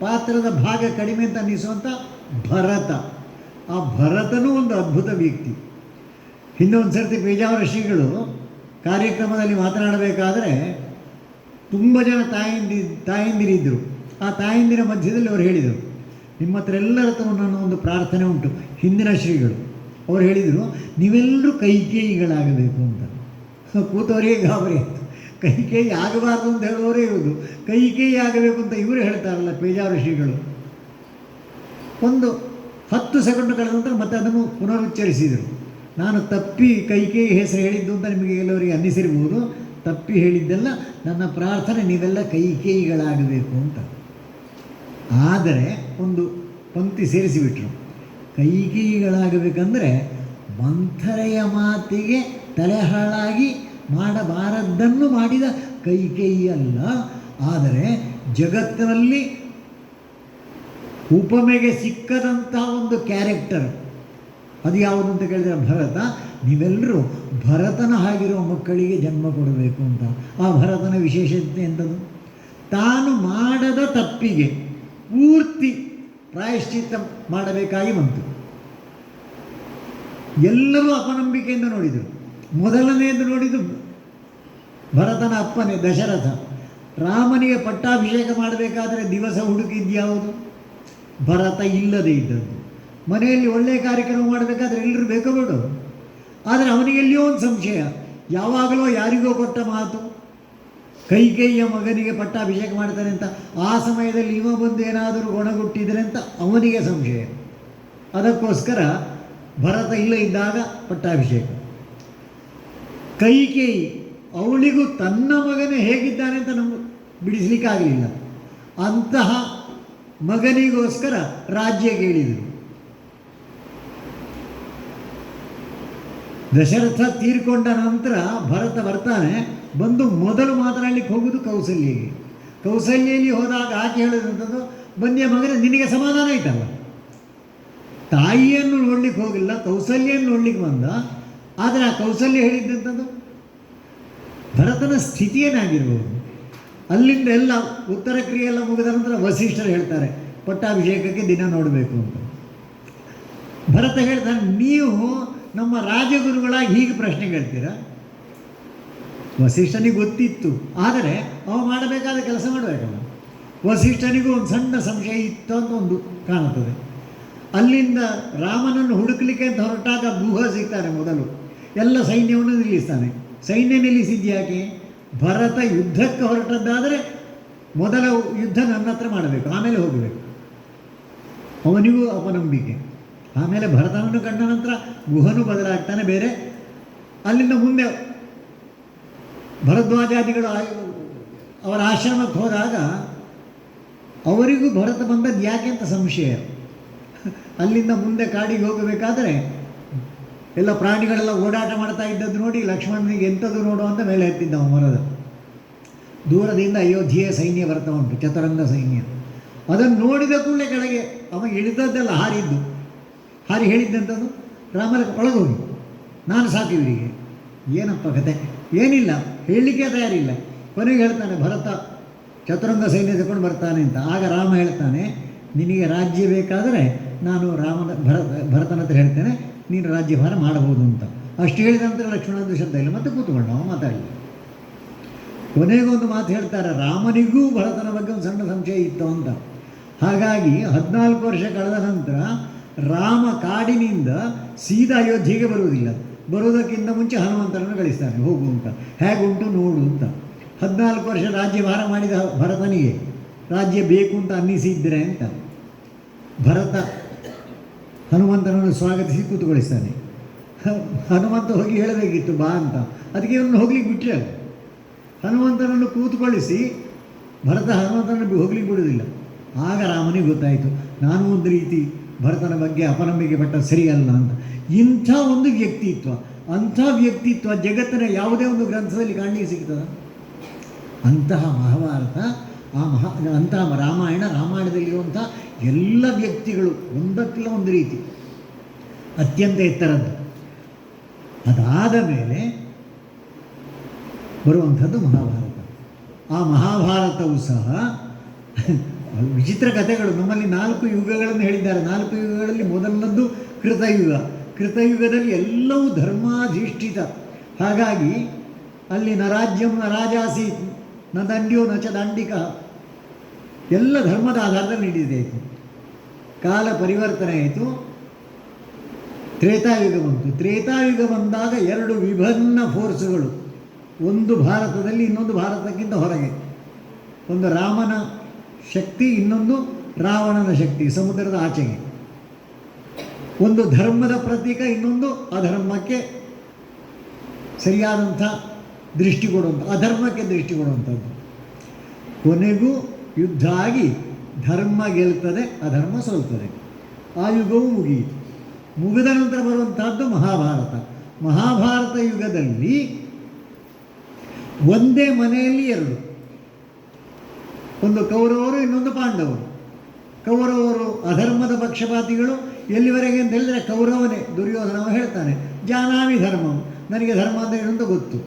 [SPEAKER 1] ಪಾತ್ರದ ಭಾಗ ಕಡಿಮೆ ಅಂತ ಅನ್ನಿಸುವಂಥ ಭರತ. ಆ ಭರತನೂ ಒಂದು ಅದ್ಭುತ ವ್ಯಕ್ತಿ. ಹಿಂದೊಂದು ಸರ್ತಿ ಪೇಜಾವರ ಶ್ರೀಗಳು ಕಾರ್ಯಕ್ರಮದಲ್ಲಿ ಮಾತನಾಡಬೇಕಾದರೆ ತುಂಬ ಜನ ತಾಯಂದಿರಿದ್ದರು. ಆ ತಾಯಂದಿರ ಮಧ್ಯದಲ್ಲಿ ಅವರು ಹೇಳಿದರು, ನಿಮ್ಮ ಹತ್ರ ಎಲ್ಲರ ಹತ್ರ ನನ್ನ ಒಂದು ಪ್ರಾರ್ಥನೆ ಉಂಟು. ಹಿಂದಿನ ಶ್ರೀಗಳು ಅವರು ಹೇಳಿದರು, ನೀವೆಲ್ಲರೂ ಕೈಕೇಯಿಗಳಾಗಬೇಕು ಅಂತ. ಕೂತವರಿಗೆ ಗಾಬರಿ ಆಯಿತು. ಕೈಕೇಯಿ ಆಗಬಾರ್ದು ಅಂತ ಹೇಳುವವರೇ ಇರುವುದು, ಕೈಕೇಯಿ ಆಗಬೇಕು ಅಂತ ಇವರು ಹೇಳ್ತಾರಲ್ಲ ಪೇಜಾವರ ಶ್ರೀಗಳು. ಒಂದು 10 ಸೆಕೆಂಡ್ ಕಳೆದ ನಂತರ ಮತ್ತೆ ಅದನ್ನು ಪುನರುಚ್ಚರಿಸಿದರು. ನಾನು ತಪ್ಪಿ ಕೈಕೇಯಿ ಹೆಸರು ಹೇಳಿದ್ದು ಅಂತ ನಿಮಗೆ ಎಲ್ಲವರಿಗೆ ಅನ್ನಿಸಿರ್ಬೋದು. ತಪ್ಪಿ ಹೇಳಿದ್ದೆಲ್ಲ, ನನ್ನ ಪ್ರಾರ್ಥನೆ ನೀವೆಲ್ಲ ಕೈಕೇಯಿಗಳಾಗಬೇಕು ಅಂತ. ಆದರೆ ಒಂದು ಪಂಕ್ತಿ ಸೇರಿಸಿಬಿಟ್ರು. ಕೈಕೇಯಿಗಳಾಗಬೇಕಂದ್ರೆ ಮಂಥರೆಯ ಮಾತಿಗೆ ತಲೆ ಹಾಳಾಗಿ ಮಾಡಬಾರದ್ದನ್ನು ಮಾಡಿದ ಕೈಕೇಯಿಯಲ್ಲ. ಆದರೆ ಜಗತ್ತಿನಲ್ಲಿ ಉಪಮೆಗೆ ಸಿಕ್ಕದಂಥ ಒಂದು ಕ್ಯಾರೆಕ್ಟರ್ ಅದು ಯಾವುದು ಅಂತ ಕೇಳಿದರೆ ಭರತ. ನೀವೆಲ್ಲರೂ ಭರತನ ಆಗಿರೋ ಮಕ್ಕಳಿಗೆ ಜನ್ಮ ಕೊಡಬೇಕು ಅಂತ. ಆ ಭರತನ ವಿಶೇಷತೆ ಎಂಥದ್ದು? ತಾನು ಮಾಡದ ತಪ್ಪಿಗೆ ಪೂರ್ತಿ ಪ್ರಾಯಶ್ಚಿತ್ತ ಮಾಡಬೇಕಾಗಿ ಬಂತು. ಎಲ್ಲರೂ ಅಪನಂಬಿಕೆಯಿಂದ ನೋಡಿದರು. ಮೊದಲನೆಯದು ನೋಡಿದ್ದು ಭರತನ ಅಪ್ಪನೇ ದಶರಥ. ರಾಮನಿಗೆ ಪಟ್ಟಾಭಿಷೇಕ ಮಾಡಬೇಕಾದರೆ ದಿವಸ ಹುಡುಕಿದ್ಯಾವುದು? ಭರತ ಇಲ್ಲದೇ ಇದ್ದದ್ದು. ಮನೆಯಲ್ಲಿ ಒಳ್ಳೆಯ ಕಾರ್ಯಕ್ರಮ ಮಾಡಬೇಕಾದ್ರೆ ಎಲ್ಲರೂ ಬೇಕೋ ಬೇಡ. ಆದರೆ ಅವನಿಗೆ ಎಲ್ಲಿಯೋ ಒಂದು ಸಂಶಯ, ಯಾವಾಗಲೋ ಯಾರಿಗೋ ಕೊಟ್ಟ ಮಾತು ಕೈಕೇಯಿಯ ಮಗನಿಗೆ ಪಟ್ಟಾಭಿಷೇಕ ಮಾಡ್ತಾನೆ ಅಂತ. ಆ ಸಮಯದಲ್ಲಿ ಇವ ಬಂದು ಏನಾದರೂ ಗೊಣಗುಟ್ಟಿದರೆ ಅಂತ ಅವನಿಗೆ ಸಂಶಯ. ಅದಕ್ಕೋಸ್ಕರ ಭರತ ಇಲ್ಲ ಇದ್ದಾಗ ಪಟ್ಟಾಭಿಷೇಕ. ಕೈಕೇಯಿ ಅವಳಿಗೂ ತನ್ನ ಮಗನೇ ಹೇಗಿದ್ದಾನೆ ಅಂತ ನಮಗೆ ಬಿಡಿಸಲಿಕ್ಕಾಗಲಿಲ್ಲ. ಅಂತಹ ಮಗನಿಗೋಸ್ಕರ ರಾಜ್ಯ ಕೇಳಿದರು. ದಶರಥ ತೀರ್ಕೊಂಡ ನಂತರ ಭರತ ಬರ್ತಾನೆ. ಬಂದು ಮೊದಲು ಮಾತನಾಡಲಿಕ್ಕೆ ಹೋಗುವುದು ಕೌಸಲ್ಯಗೆ. ಕೌಸಲ್ಯಲ್ಲಿ ಹೋದಾಗ ಆಕೆ ಹೇಳಿದಂಥದ್ದು, ಬಂದ್ಯ ಮಗನೇ ನಿನಗೆ ಸಮಾಧಾನ ಆಯ್ತಲ್ಲ. ತಾಯಿಯನ್ನು ನೋಡ್ಲಿಕ್ಕೆ ಹೋಗಿಲ್ಲ, ಕೌಸಲ್ಯನ್ನು ನೋಡ್ಲಿಕ್ಕೆ ಬಂದ. ಆದರೆ ಆ ಕೌಸಲ್ಯ ಹೇಳಿದ್ದಂಥದ್ದು ಭರತನ ಸ್ಥಿತಿಯೇನಾಗಿರ್ಬೋದು. ಅಲ್ಲಿಂದ ಎಲ್ಲ ಉತ್ತರ ಕ್ರಿಯೆ ಎಲ್ಲ ಮುಗಿದ ನಂತರ ವಸಿಷ್ಠರು ಹೇಳ್ತಾರೆ ಪಟ್ಟಾಭಿಷೇಕಕ್ಕೆ ದಿನ ನೋಡಬೇಕು ಅಂತ. ಭರತ ಹೇಳ್ತಾನೆ, ನೀವು ನಮ್ಮ ರಾಜಗುರುಗಳಾಗಿ ಹೀಗೆ ಪ್ರಶ್ನೆ ಕೇಳ್ತೀರಾ? ವಸಿಷ್ಠನಿಗೆ ಗೊತ್ತಿತ್ತು, ಆದರೆ ಅವ ಮಾಡಬೇಕಾದ ಕೆಲಸ ಮಾಡಬೇಕಲ್ಲ. ವಸಿಷ್ಠನಿಗೂ ಒಂದು ಸಣ್ಣ ಸಂಶಯ ಇತ್ತು ಅಂತ ಒಂದು ಕಾಣುತ್ತದೆ. ಅಲ್ಲಿಂದ ರಾಮನನ್ನು ಹುಡುಕಲಿಕ್ಕೆ ಅಂತ ಹೊರಟಾಗ ಗುಹ ಸಿಗ್ತಾನೆ. ಮೊದಲು ಎಲ್ಲ ಸೈನ್ಯವನ್ನು ನಿಲ್ಲಿಸ್ತಾನೆ. ಸೈನ್ಯ ನಿಲ್ಲಿಸಿದ್ಯಾಕೆ? ಭರತ ಯುದ್ಧಕ್ಕೆ ಹೊರಟದ್ದಾದರೆ ಮೊದಲ ಯುದ್ಧ ನನ್ನ ಹತ್ರ ಮಾಡಬೇಕು, ಆಮೇಲೆ ಹೋಗಬೇಕು. ಅವನಿಗೂ ಅಪನಂಬಿಕೆ. ಆಮೇಲೆ ಭರತನನ್ನು ಕಂಡ ನಂತರ ಗುಹನು ಬದಲಾಗ್ತಾನೆ ಬೇರೆ. ಅಲ್ಲಿಂದ ಮುಂದೆ ಭರದ್ವಾಜಾದಿಗಳು ಅವರ ಆಶ್ರಮಕ್ಕೆ ಹೋದಾಗ ಅವರಿಗೂ ಭರತ ಬಂದದ್ದು ಯಾಕೆ ಅಂತ ಸಂಶಯ. ಅಲ್ಲಿಂದ ಮುಂದೆ ಕಾಡಿಗೆ ಹೋಗಬೇಕಾದರೆ ಎಲ್ಲ ಪ್ರಾಣಿಗಳೆಲ್ಲ ಓಡಾಟ ಮಾಡ್ತಾ ಇದ್ದದ್ದು ನೋಡಿ ಲಕ್ಷ್ಮಣನಿಗೆ ಎಂಥದ್ದು ನೋಡು ಅಂತ ಮೇಲೆ ಎತ್ತಿದ್ದ ಮರದ. ದೂರದಿಂದ ಅಯೋಧ್ಯೆಯ ಸೈನ್ಯ ಬರ್ತಾ ಉಂಟು, ಚತುರಂಗ ಸೈನ್ಯ. ಅದನ್ನು ನೋಡಿದ ಕೂಡಲೇ ಕೆಳಗೆ ಅವ ಇಳಿದದ್ದೆಲ್ಲ ಹಾರಿದ್ದು. ಹಾರಿ ಹೇಳಿದ್ದಂಥದ್ದು, ರಾಮನ ಒಳಗೋಗಿ ನಾನು ಸಾಕು ಇವರಿಗೆ. ಏನಪ್ಪ ಕತೆ? ಏನಿಲ್ಲ, ಹೇಳಲಿಕ್ಕೆ ತಯಾರಿಲ್ಲ. ಕೊನೆಗೆ ಹೇಳ್ತಾನೆ ಭರತ ಚತುರಂಗ ಸೈನ್ಯ ತಗೊಂಡು ಬರ್ತಾನೆ ಅಂತ. ಆಗ ರಾಮ ಹೇಳ್ತಾನೆ, ನಿನಗೆ ರಾಜ್ಯ ಬೇಕಾದರೆ ನಾನು ಭರತನ ಹತ್ರ ಹೇಳ್ತೇನೆ, ನೀನು ರಾಜ್ಯಭಾರ ಮಾಡಬಹುದು ಅಂತ. ಅಷ್ಟು ಹೇಳಿದ ನಂತರ ಲಕ್ಷ್ಮಣಂದು ಶಬ್ದ ಇಲ್ಲ, ಮತ್ತೆ ಕೂತ್ಕೊಂಡು ಅವ ಮಾತಾಡಲಿ. ಕೊನೆಗೊಂದು ಮಾತು ಹೇಳ್ತಾರೆ, ರಾಮನಿಗೂ ಭರತನ ಬಗ್ಗೆ ಒಂದು ಸಣ್ಣ ಸಂಶಯ ಇತ್ತು ಅಂತ. ಹಾಗಾಗಿ 14 ವರ್ಷ ಕಳೆದ ನಂತರ ರಾಮ ಕಾಡಿನಿಂದ ಸೀದಾ ಅಯೋಧ್ಯೆಗೆ ಬರುವುದಿಲ್ಲ. ಬರುವುದಕ್ಕಿಂತ ಮುಂಚೆ ಹನುಮಂತನನ್ನು ಕಳಿಸ್ತಾನೆ, ಹೋಗು ಅಂತ, ಹೇಗುಂಟು ನೋಡು ಅಂತ. 14 ವರ್ಷ ರಾಜ್ಯಭಾರ ಮಾಡಿದ ಭರತನಿಗೆ ರಾಜ್ಯ ಬೇಕು ಅಂತ ಅನ್ನಿಸಿದ್ರೆ ಅಂತ ಭರತ ಹನುಮಂತನನ್ನು ಸ್ವಾಗತಿಸಿ ಕೂತುಗೊಳಿಸ್ತಾನೆ. ಹನುಮಂತ ಹೋಗಿ ಹೇಳಬೇಕಿತ್ತು ಬಾ ಅಂತ, ಅದಕ್ಕೆ ಇವನು ಹೋಗ್ಲಿಕ್ಕೆ ಬಿಟ್ಟರೆ ಹನುಮಂತನನ್ನು ಕೂತ್ಕೊಳ್ಳಿಸಿ ಭರತ ಹನುಮಂತನನ್ನು ಹೋಗ್ಲಿಕ್ಕೆ ಬಿಡೋದಿಲ್ಲ. ಆಗ ರಾಮನಿಗೆ ಗೊತ್ತಾಯಿತು, ನಾನು ಒಂದು ರೀತಿ ಭರತನ ಬಗ್ಗೆ ಅಪನಂಬಿಕೆ ಪಟ್ಟ ಸರಿಯಲ್ಲ ಅಂತ. ಇಂಥ ಒಂದು ವ್ಯಕ್ತಿತ್ವ, ಅಂಥ ವ್ಯಕ್ತಿತ್ವ ಜಗತ್ತಿನ ಯಾವುದೇ ಒಂದು ಗ್ರಂಥದಲ್ಲಿ ಕಾಣಲಿಕ್ಕೆ ಸಿಗ್ತದೆ. ಅಂತಹ ಮಹಾಭಾರತ, ಅಂತಹ ರಾಮಾಯಣದಲ್ಲಿರುವಂಥ ಎಲ್ಲ ವ್ಯಕ್ತಿಗಳು ಒಂದಕ್ಕಿಲ್ಲ ಒಂದು ರೀತಿ ಅತ್ಯಂತ ಎತ್ತರದ್ದು. ಅದಾದ ಮೇಲೆ ಬರುವಂಥದ್ದು ಮಹಾಭಾರತ. ಆ ಮಹಾಭಾರತವು ಸಹ ವಿಚಿತ್ರ ಕಥೆಗಳು. ನಮ್ಮಲ್ಲಿ 4 ಯುಗಗಳನ್ನು ಹೇಳಿದ್ದಾರೆ. 4 ಯುಗಗಳಲ್ಲಿ ಮೊದಲನದ್ದು ಕೃತಯುಗ. ಕೃತಯುಗದಲ್ಲಿ ಎಲ್ಲವೂ ಧರ್ಮಾಧಿಷ್ಠಿತ. ಹಾಗಾಗಿ ಅಲ್ಲಿ ನ ರಾಜ್ಯಂ ನ ರಾಜಾಸಿ ನ ದಂಡ್ಯೋ ನ ಚ ದಾಂಡಿಕ, ಎಲ್ಲ ಧರ್ಮದ ಆಧಾರದಲ್ಲಿ ನಡೆದಿದೆ. ಕಾಲ ಪರಿವರ್ತನೆ ಆಯಿತು, ತ್ರೇತಾಯುಗ ಬಂತು. ತ್ರೇತಾಯುಗ ಬಂದಾಗ 2 ವಿಭಿನ್ನ ಫೋರ್ಸ್ಗಳು, ಒಂದು ಭಾರತದಲ್ಲಿ, ಇನ್ನೊಂದು ಭಾರತಕ್ಕಿಂತ ಹೊರಗೆ. ಒಂದು ರಾಮನ ಶಕ್ತಿ, ಇನ್ನೊಂದು ರಾವಣನ ಶಕ್ತಿ, ಸಮುದ್ರದ ಆಚೆಗೆ. ಒಂದು ಧರ್ಮದ ಪ್ರತೀಕ, ಇನ್ನೊಂದು ಅಧರ್ಮಕ್ಕೆ ಸರಿಯಾದಂಥ ದೃಷ್ಟಿ ಕೊಡುವಂಥ, ಅಧರ್ಮಕ್ಕೆ ದೃಷ್ಟಿ ಕೊಡುವಂಥದ್ದು. ಕೊನೆಗೂ ಯುದ್ಧ ಆಗಿ ಧರ್ಮ ಗೆಲ್ತದೆ, ಅಧರ್ಮ ಸೋಲ್ತದೆ. ಆ ಯುಗವು ಮುಗಿಯಿತು. ಮುಗಿದ ನಂತರ ಬರುವಂತಹದ್ದು ಮಹಾಭಾರತ. ಮಹಾಭಾರತ ಯುಗದಲ್ಲಿ ಒಂದೇ ಮನೆಯಲ್ಲಿ ಎರಡು, ಒಂದು ಕೌರವರು ಇನ್ನೊಂದು ಪಾಂಡವರು. ಕೌರವರು ಅಧರ್ಮದ ಪಕ್ಷಪಾತಿಗಳು. ಎಲ್ಲಿವರೆಗೆ ಅಂತ ಹೇಳಿದರೆ ಕೌರವನೇ ದುರ್ಯೋಧನವ ಹೇಳ್ತಾನೆ, ಜಾನಾಮಿ ಧರ್ಮಂ, ನನಗೆ ಧರ್ಮ ಅಂದರೆ ಏನು ಅಂತ ಗೊತ್ತು,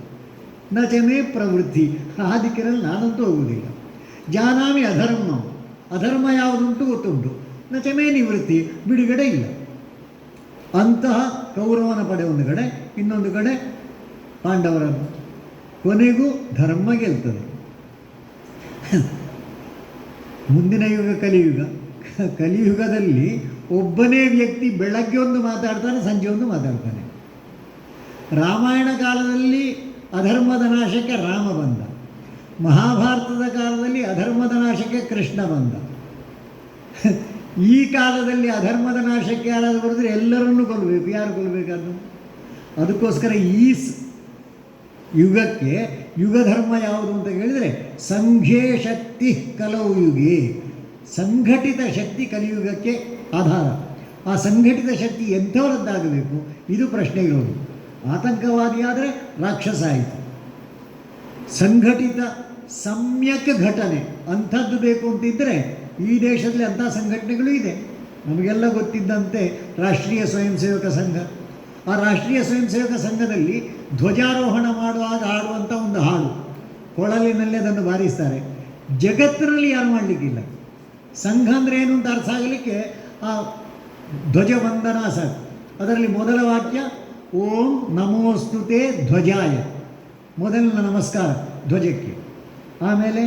[SPEAKER 1] ನ ಚಮೇ ಪ್ರವೃತ್ತಿ, ಆ ದಿಕ್ಕಿನಲ್ಲಿ ನಾನಂತೂ ಹೋಗುವುದಿಲ್ಲ. ಜಾನಾಮಿ ಅಧರ್ಮಂ, ಅಧರ್ಮ ಯಾವುದುಂಟು ಗೊತ್ತುಂಟು, ನ ಚಮೇ ನಿವೃತ್ತಿ, ಬಿಡುಗಡೆ ಇಲ್ಲ. ಅಂತಹ ಕೌರವನ ಪಡೆ ಒಂದು ಕಡೆ, ಇನ್ನೊಂದು ಕಡೆ ಪಾಂಡವರನ್ನು. ಕೊನೆಗೂ ಧರ್ಮ ಗೆಲ್ತದೆ. ಮುಂದಿನ ಯುಗ ಕಲಿಯುಗ. ಕಲಿಯುಗದಲ್ಲಿ ಒಬ್ಬನೇ ವ್ಯಕ್ತಿ ಬೆಳಗ್ಗೆ ಒಂದು ಮಾತಾಡ್ತಾನೆ, ಸಂಜೆ ಒಂದು ಮಾತಾಡ್ತಾನೆ. ರಾಮಾಯಣ ಕಾಲದಲ್ಲಿ ಅಧರ್ಮದ ನಾಶಕ್ಕೆ ರಾಮ ಬಂದ, ಮಹಾಭಾರತದ ಕಾಲದಲ್ಲಿ ಅಧರ್ಮದ ನಾಶಕ್ಕೆ ಕೃಷ್ಣ ಬಂದ. ಈ ಕಾಲದಲ್ಲಿ ಅಧರ್ಮದ ನಾಶಕ್ಕೆ ಯಾರಾದರೂ ಬರೆದ್ರೆ ಎಲ್ಲರನ್ನೂ ಕೊಲ್ಲಬೇಕು. ಯಾರು ಕೊಲ್ಲಬೇಕಾದ್ರು? ಅದಕ್ಕೋಸ್ಕರ ಈ ಯುಗಕ್ಕೆ ಯುಗಧರ್ಮ ಯಾವುದು ಅಂತ ಹೇಳಿದರೆ ಸಂಘೇ ಶಕ್ತಿ ಕಲವು ಯುಗೆ, ಸಂಘಟಿತ ಶಕ್ತಿ ಕಲಿಯುಗಕ್ಕೆ ಆಧಾರ. ಆ ಸಂಘಟಿತ ಶಕ್ತಿ ಎಂಥವರದ್ದಾಗಬೇಕು, ಇದು ಪ್ರಶ್ನೆ ಇರೋದು. ಆತಂಕವಾದಿ ಆದರೆ ರಾಕ್ಷಸ ಆಯಿತು. ಸಂಘಟಿತ ಸಮ್ಯಕ್ ಘಟನೆ ಅಂಥದ್ದು ಬೇಕು ಅಂತಿದ್ದರೆ ಈ ದೇಶದಲ್ಲಿ ಅಂಥ ಸಂಘಟನೆಗಳು ಇದೆ. ನಮಗೆಲ್ಲ ಗೊತ್ತಿದ್ದಂತೆ ರಾಷ್ಟ್ರೀಯ ಸ್ವಯಂ ಸೇವಕ ಸಂಘ. ಆ ರಾಷ್ಟ್ರೀಯ ಸ್ವಯಂ ಸೇವಕ ಸಂಘದಲ್ಲಿ ಧ್ವಜಾರೋಹಣ ಮಾಡುವಾಗ ಹಾಡುವಂಥ ಒಂದು ಹಾಡು, ಕೊಳಲಿನಲ್ಲಿ ಅದನ್ನು ಬಾರಿಸ್ತಾರೆ. ಜಗತ್ತಿನಲ್ಲಿ ಯಾರು ಮಾಡಲಿಕ್ಕಿಲ್ಲ. ಸಂಘ ಅಂದರೆ ಏನು ಅಂತ ಅರ್ಥ ಆಗಲಿಕ್ಕೆ ಆ ಧ್ವಜವಂದನ ಸಾಕು. ಅದರಲ್ಲಿ ಮೊದಲ ವಾಕ್ಯ ಓಂ ನಮೋಸ್ತುತೆ ಧ್ವಜಾಯ, ಮೊದಲನ ನಮಸ್ಕಾರ ಧ್ವಜಕ್ಕೆ. ಆಮೇಲೆ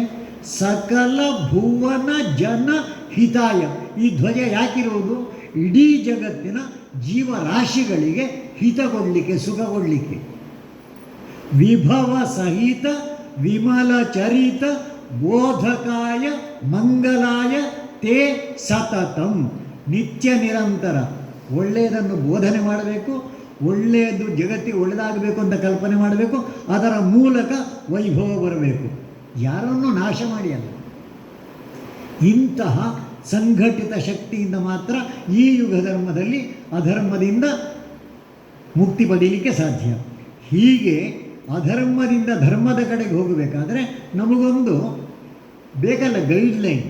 [SPEAKER 1] ಸಕಲ ಭುವನ ಜನ ಹಿತಾಯ, ಈ ಧ್ವಜ ಯಾಕಿರುವುದು? ಇಡೀ ಜಗತ್ತಿನ ಜೀವರಾಶಿಗಳಿಗೆ ಹಿತ ಕೊಡಲಿಕ್ಕೆ, ಸುಖ ಕೊಡಲಿಕ್ಕೆ. ವಿಭವ ಸಹಿತ ವಿಮಲ ಚರಿತ ಬೋಧಕಾಯ ಮಂಗಲಾಯ ತೇ ಸತತಂ, ನಿತ್ಯ ನಿರಂತರ ಒಳ್ಳೆಯದನ್ನು ಬೋಧನೆ ಮಾಡಬೇಕು, ಒಳ್ಳೆಯದು ಜಗತ್ತಿಗೆ ಒಳ್ಳೆಯದಾಗಬೇಕು ಅಂತ ಕಲ್ಪನೆ ಮಾಡಬೇಕು. ಅದರ ಮೂಲಕ ವೈಭವ ಬರಬೇಕು, ಯಾರನ್ನು ನಾಶ ಮಾಡಿ ಅಲ್ಲ. ಇಂತಹ ಸಂಘಟಿತ ಶಕ್ತಿಯಿಂದ ಮಾತ್ರ ಈ ಯುಗ ಧರ್ಮದಲ್ಲಿ ಅಧರ್ಮದಿಂದ ಮುಕ್ತಿ ಪಡೀಲಿಕ್ಕೆ ಸಾಧ್ಯ. ಹೀಗೆ ಅಧರ್ಮದಿಂದ ಧರ್ಮದ ಕಡೆಗೆ ಹೋಗಬೇಕಾದ್ರೆ ನಮಗೊಂದು ಬೇಕಲ್ಲ ಗೈಡ್ಲೈನ್.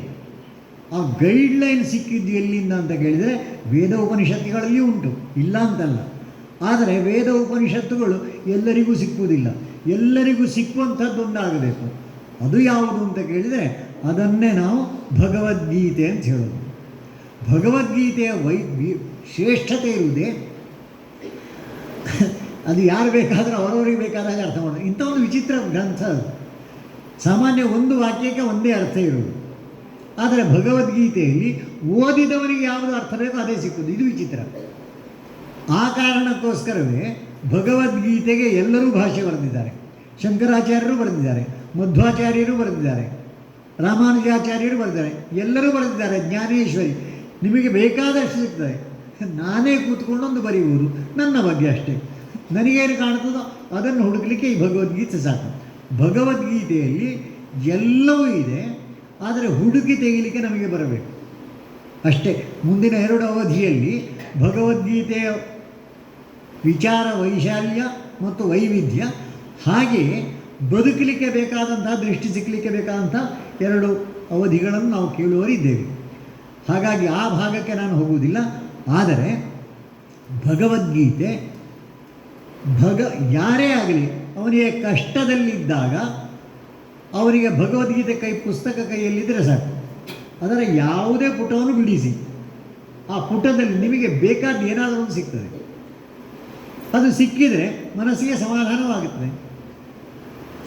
[SPEAKER 1] ಆ ಗೈಡ್ಲೈನ್ ಸಿಕ್ಕಿದ್ದು ಎಲ್ಲಿಂದ ಅಂತ ಕೇಳಿದರೆ ವೇದ ಉಪನಿಷತ್ತುಗಳಲ್ಲಿ ಉಂಟು, ಇಲ್ಲ ಅಂತಲ್ಲ. ಆದರೆ ವೇದ ಉಪನಿಷತ್ತುಗಳು ಎಲ್ಲರಿಗೂ ಸಿಕ್ಕುವುದಿಲ್ಲ. ಎಲ್ಲರಿಗೂ ಸಿಕ್ಕುವಂಥದ್ದೊಂದಾಗಬೇಕು. ಅದು ಯಾವುದು ಅಂತ ಕೇಳಿದರೆ ಅದನ್ನೇ ನಾವು ಭಗವದ್ಗೀತೆ ಅಂತ ಹೇಳೋದು. ಭಗವದ್ಗೀತೆಯ ಶ್ರೇಷ್ಠತೆ ಇರುವುದೇ ಅದು ಯಾರು ಬೇಕಾದರೂ ಅವರವರಿಗೆ ಬೇಕಾದಾಗ ಅರ್ಥ ಮಾಡೋದು. ಇಂಥ ಒಂದು ವಿಚಿತ್ರ ಗ್ರಂಥ ಅದು. ಸಾಮಾನ್ಯ ಒಂದು ವಾಕ್ಯಕ್ಕೆ ಒಂದೇ ಅರ್ಥ ಇರೋದು. ಆದರೆ ಭಗವದ್ಗೀತೆಯಲ್ಲಿ ಓದಿದವರಿಗೆ ಯಾವುದು ಅರ್ಥ ಬೇಕೋ ಅದೇ ಸಿಕ್ಕುವುದು. ಇದು ವಿಚಿತ್ರ. ಆ ಕಾರಣಕ್ಕೋಸ್ಕರವೇ ಭಗವದ್ಗೀತೆಗೆ ಎಲ್ಲರೂ ಭಾಷೆ ಬರೆದಿದ್ದಾರೆ. ಶಂಕರಾಚಾರ್ಯರು ಬರೆದಿದ್ದಾರೆ, ಮಧ್ವಾಚಾರ್ಯರು ಬರೆದಿದ್ದಾರೆ, ರಾಮಾನುಜಾಚಾರ್ಯರು ಬರೆದಿದ್ದಾರೆ, ಎಲ್ಲರೂ ಬರೆದಿದ್ದಾರೆ. ಜ್ಞಾನೇಶ್ವರಿ ನಿಮಗೆ ಬೇಕಾದಷ್ಟು ಸಿಗ್ತದೆ. ನಾನೇ ಕೂತ್ಕೊಂಡೊಂದು ಬರೆಯುವುದು ನನ್ನ ಬಗ್ಗೆ ಅಷ್ಟೇ. ನನಗೇನು ಕಾಣ್ತದೋ ಅದನ್ನು ಹುಡುಕಲಿಕ್ಕೆ ಈ ಭಗವದ್ಗೀತೆ ಸಾಕು. ಭಗವದ್ಗೀತೆಯಲ್ಲಿ ಎಲ್ಲವೂ ಇದೆ, ಆದರೆ ಹುಡುಕಿ ತೆಗಿಲಿಕ್ಕೆ ನಮಗೆ ಬರಬೇಕು ಅಷ್ಟೇ. ಮುಂದಿನ 2 ಅವಧಿಯಲ್ಲಿ ಭಗವದ್ಗೀತೆಯ ವಿಚಾರ ವೈಶಾಲ್ಯ ಮತ್ತು ವೈವಿಧ್ಯ, ಹಾಗೆಯೇ ಬದುಕಲಿಕ್ಕೆ ಬೇಕಾದಂತಹ, ದೃಷ್ಟಿ ಸಿಕ್ಕಲಿಕ್ಕೆ ಬೇಕಾದಂಥ 2 ಅವಧಿಗಳನ್ನು ನಾವು ಕೇಳುವರಿದ್ದೇವೆ. ಹಾಗಾಗಿ ಆ ಭಾಗಕ್ಕೆ ನಾನು ಹೋಗುವುದಿಲ್ಲ. ಆದರೆ ಭಗವದ್ಗೀತೆ ಯಾರೇ ಆಗಲಿ ಅವನಿಗೆ ಕಷ್ಟದಲ್ಲಿದ್ದಾಗ ಅವರಿಗೆ ಭಗವದ್ಗೀತೆ ಪುಸ್ತಕ ಕೈಯಲ್ಲಿದ್ದರೆ ಸಾಕು. ಅದರ ಯಾವುದೇ ಪುಟವನ್ನು ಬಿಡಿಸಿ, ಆ ಪುಟದಲ್ಲಿ ನಿಮಗೆ ಬೇಕಾದ ಏನಾದರೂ ಒಂದು ಸಿಗ್ತದೆ. ಅದು ಸಿಕ್ಕಿದರೆ ಮನಸ್ಸಿಗೆ ಸಮಾಧಾನವಾಗುತ್ತದೆ.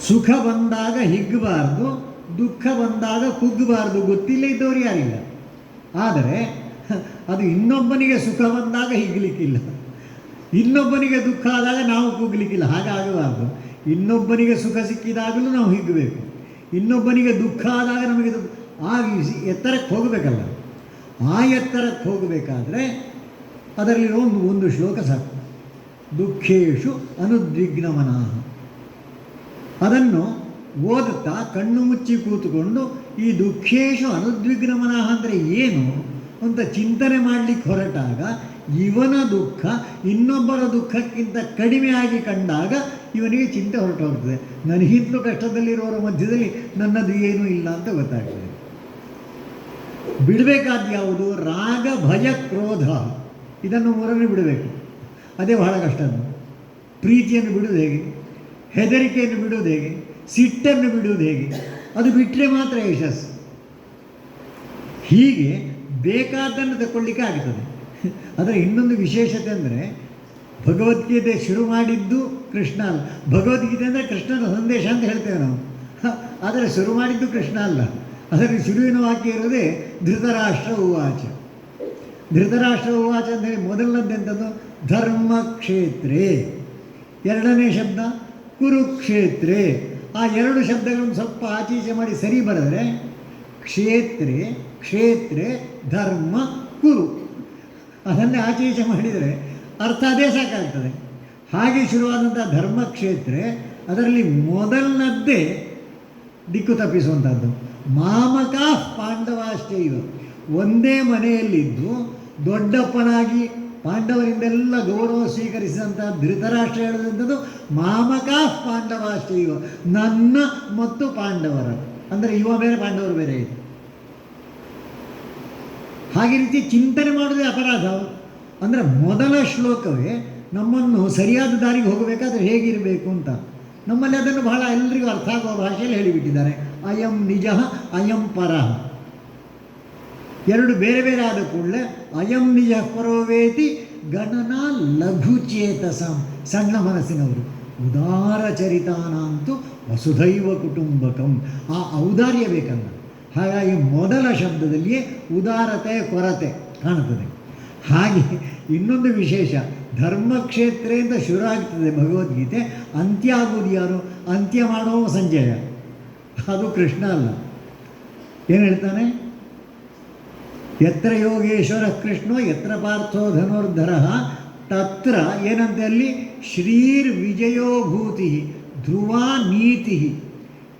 [SPEAKER 1] ಸುಖ ಬಂದಾಗ ಹಿಗ್ಗಬಾರ್ದು, ದುಃಖ ಬಂದಾಗ ಕುಗ್ಗಬಾರ್ದು. ಗೊತ್ತಿಲ್ಲ ಇದ್ದವರು ಯಾರಿಲ್ಲ. ಆದರೆ ಅದು ಇನ್ನೊಬ್ಬನಿಗೆ ಸುಖ ಬಂದಾಗ ಹಿಗ್ಗಲಿಕ್ಕಿಲ್ಲ, ಇನ್ನೊಬ್ಬನಿಗೆ ದುಃಖ ಆದಾಗ ನಾವು ಕುಗ್ಗಲಿಕ್ಕಿಲ್ಲ. ಹಾಗಾಗಬಾರ್ದು. ಇನ್ನೊಬ್ಬನಿಗೆ ಸುಖ ಸಿಕ್ಕಿದಾಗಲೂ ನಾವು ಹಿಗ್ಗಬೇಕು, ಇನ್ನೊಬ್ಬನಿಗೆ ದುಃಖ ಆದಾಗ ನಮಗೆ ಆ ಎತ್ತರಕ್ಕೆ ಹೋಗಬೇಕಲ್ಲ. ಆ ಎತ್ತರಕ್ಕೆ ಹೋಗಬೇಕಾದ್ರೆ ಅದರಲ್ಲಿರೋ ಒಂದು ಶ್ಲೋಕ ಸಾಕು, ದುಃಖೇಶು ಅನುದ್ವಿಗ್ನಮನಃ. ಅದನ್ನು ಓದುತ್ತಾ ಕಣ್ಣು ಮುಚ್ಚಿ ಕೂತುಕೊಂಡು ಈ ದುಃಖೇಶು ಅನುದ್ವಿಗ್ನಮನಃ ಅಂದರೆ ಏನು ಅಂತ ಚಿಂತನೆ ಮಾಡಲಿಕ್ಕೆ ಹೊರಟಾಗ ಇವನ ದುಃಖ ಇನ್ನೊಬ್ಬರ ದುಃಖಕ್ಕಿಂತ ಕಡಿಮೆಯಾಗಿ ಕಂಡಾಗ ಇವನಿಗೆ ಚಿಂತೆ ಹೊರಟು ಹೋಗ್ತದೆ. ನನಗಿಂತಲೂ ಕಷ್ಟದಲ್ಲಿರುವವರ ಮಧ್ಯದಲ್ಲಿ ನನ್ನದು ಏನೂ ಇಲ್ಲ ಅಂತ ಗೊತ್ತಾಗ್ತದೆ. ಬಿಡಬೇಕಾದ ಯಾವುದು? ರಾಗ, ಭಯ, ಕ್ರೋಧ. ಇದನ್ನು ಮೂರನ್ನು ಬಿಡಬೇಕು. ಅದೇ ಬಹಳ ಕಷ್ಟ. ಪ್ರೀತಿಯನ್ನು ಬಿಡುವುದು ಹೇಗೆ? ಹೆದರಿಕೆಯನ್ನು ಬಿಡುವುದು ಹೇಗೆ? ಸಿಟ್ಟನ್ನು ಬಿಡುವುದು ಹೇಗೆ? ಅದು ಬಿಟ್ಟರೆ ಮಾತ್ರ ಯಶಸ್ಸು. ಹೀಗೆ ಬೇಕಾದ್ದನ್ನು ತಗೊಳ್ಳಿಕ್ಕೆ ಆಗ್ತದೆ. ಅದರ ಇನ್ನೊಂದು ವಿಶೇಷತೆ ಅಂದರೆ, ಭಗವದ್ಗೀತೆ ಶುರು ಮಾಡಿದ್ದು ಕೃಷ್ಣ ಅಲ್ಲ. ಭಗವದ್ಗೀತೆ ಅಂದರೆ ಕೃಷ್ಣನ ಸಂದೇಶ ಅಂತ ಹೇಳ್ತೇವೆ ನಾವು. ಆದರೆ ಶುರು ಮಾಡಿದ್ದು ಕೃಷ್ಣ ಅಲ್ಲ. ಅದರ ಶುರುವಿನ ವಾಕ್ಯ ಇರೋದೇ ಧೃತರಾಷ್ಟ್ರ ಉವಾಚ. ಧೃತರಾಷ್ಟ್ರ ಉವಾಚ ಅಂತ ಹೇಳಿ ಮೊದಲನೇದೆಂಥದ್ದು? ಧರ್ಮಕ್ಷೇತ್ರೇ. ಎರಡನೇ ಶಬ್ದ ಕುರುಕ್ಷೇತ್ರೇ. ಆ ಎರಡು ಶಬ್ದಗಳನ್ನು ಸ್ವಲ್ಪ ಆಚೀಚೆ ಮಾಡಿ ಸರಿ ಬರೆದರೆ ಕ್ಷೇತ್ರೇ ಕ್ಷೇತ್ರೇ ಧರ್ಮ ಕುರು. ಅದನ್ನೇ ಆಚೀಚೆ ಮಾಡಿದರೆ ಅರ್ಥ ಅದೇ ಸಾಕಾಗ್ತದೆ. ಹಾಗೆ ಶುರುವಾದಂಥ ಧರ್ಮಕ್ಷೇತ್ರೇ ಅದರಲ್ಲಿ ಮೊದಲನದ್ದೇ ದಿಕ್ಕು ತಪ್ಪಿಸುವಂಥದ್ದು. ಮಾಮಕ ಪಾಂಡವಾಶ್ಚೈವ. ಒಂದೇ ಮನೆಯಲ್ಲಿದ್ದು ದೊಡ್ಡಪ್ಪನಾಗಿ ಪಾಂಡವರಿಂದೆಲ್ಲ ಗೌರವ ಸ್ವೀಕರಿಸಿದಂಥ ಧೃತರಾಷ್ಟ್ರ ಹೇಳುವಂಥದ್ದು ಮಾಮಕ ಪಾಂಡವಾಶ್ಚೈವ, ನನ್ನ ಮತ್ತು ಪಾಂಡವರ. ಅಂದರೆ ಇವ ಬೇರೆ ಪಾಂಡವರು ಬೇರೆ ಇದೆ. ಹಾಗೆ ರೀತಿ ಚಿಂತನೆ ಮಾಡೋದೇ ಅಪರಾಧ. ಅಂದರೆ ಮೊದಲ ಶ್ಲೋಕವೇ ನಮ್ಮನ್ನು ಸರಿಯಾದ ದಾರಿಗೆ ಹೋಗಬೇಕಾದ್ರೆ ಹೇಗಿರಬೇಕು ಅಂತ. ನಮ್ಮಲ್ಲಿ ಅದನ್ನು ಬಹಳ ಎಲ್ರಿಗೂ ಅರ್ಥ ಆಗುವ ಭಾಷೆಯಲ್ಲಿ ಹೇಳಿಬಿಟ್ಟಿದ್ದಾರೆ. ಅಯಂ ನಿಜ, ಅಯಂ ಪರಃ. ಎರಡು ಬೇರೆ ಬೇರೆ ಆದ ಕೂಡಲೇ ಅಯಂ ನಿಜ ಪರೋವೇತಿ ಗಣನ ಲಘುಚೇತಸಂ, ಸಣ್ಣ ಮನಸ್ಸಿನವರು. ಉದಾರ ಚರಿತಾನಂತೂ ವಸುಧೈವ ಕುಟುಂಬಕಂ. ಆ ಔದಾರ್ಯ ಬೇಕಲ್ಲ. ಹಾಗಾಗಿ ಮೊದಲ ಶಬ್ದದಲ್ಲಿಯೇ ಉದಾರತೆ ಕೊರತೆ ಕಾಣುತ್ತದೆ. ಹಾಗೆ ಇನ್ನೊಂದು ವಿಶೇಷ, ಧರ್ಮಕ್ಷೇತ್ರದಿಂದ ಶುರು ಆಗ್ತದೆ ಭಗವದ್ಗೀತೆ. ಅಂತ್ಯ ಆಗುವುದು ಯಾರು? ಅಂತ್ಯ ಮಾಡುವ ಸಂಜಯ. ಅದು ಕೃಷ್ಣ ಅಲ್ಲ. ಏನು ಹೇಳ್ತಾನೆ? ಯತ್ರ ಯೋಗೇಶ್ವರ ಕೃಷ್ಣೋ ಯತ್ರ ಪಾರ್ಥೋ ಧನುರ್ಧರ ತತ್ರ ಏನಂತೆ ಅಲ್ಲಿ ಶ್ರೀರ್ ವಿಜಯೋಭೂತಿ ಧ್ರುವ ನೀತಿ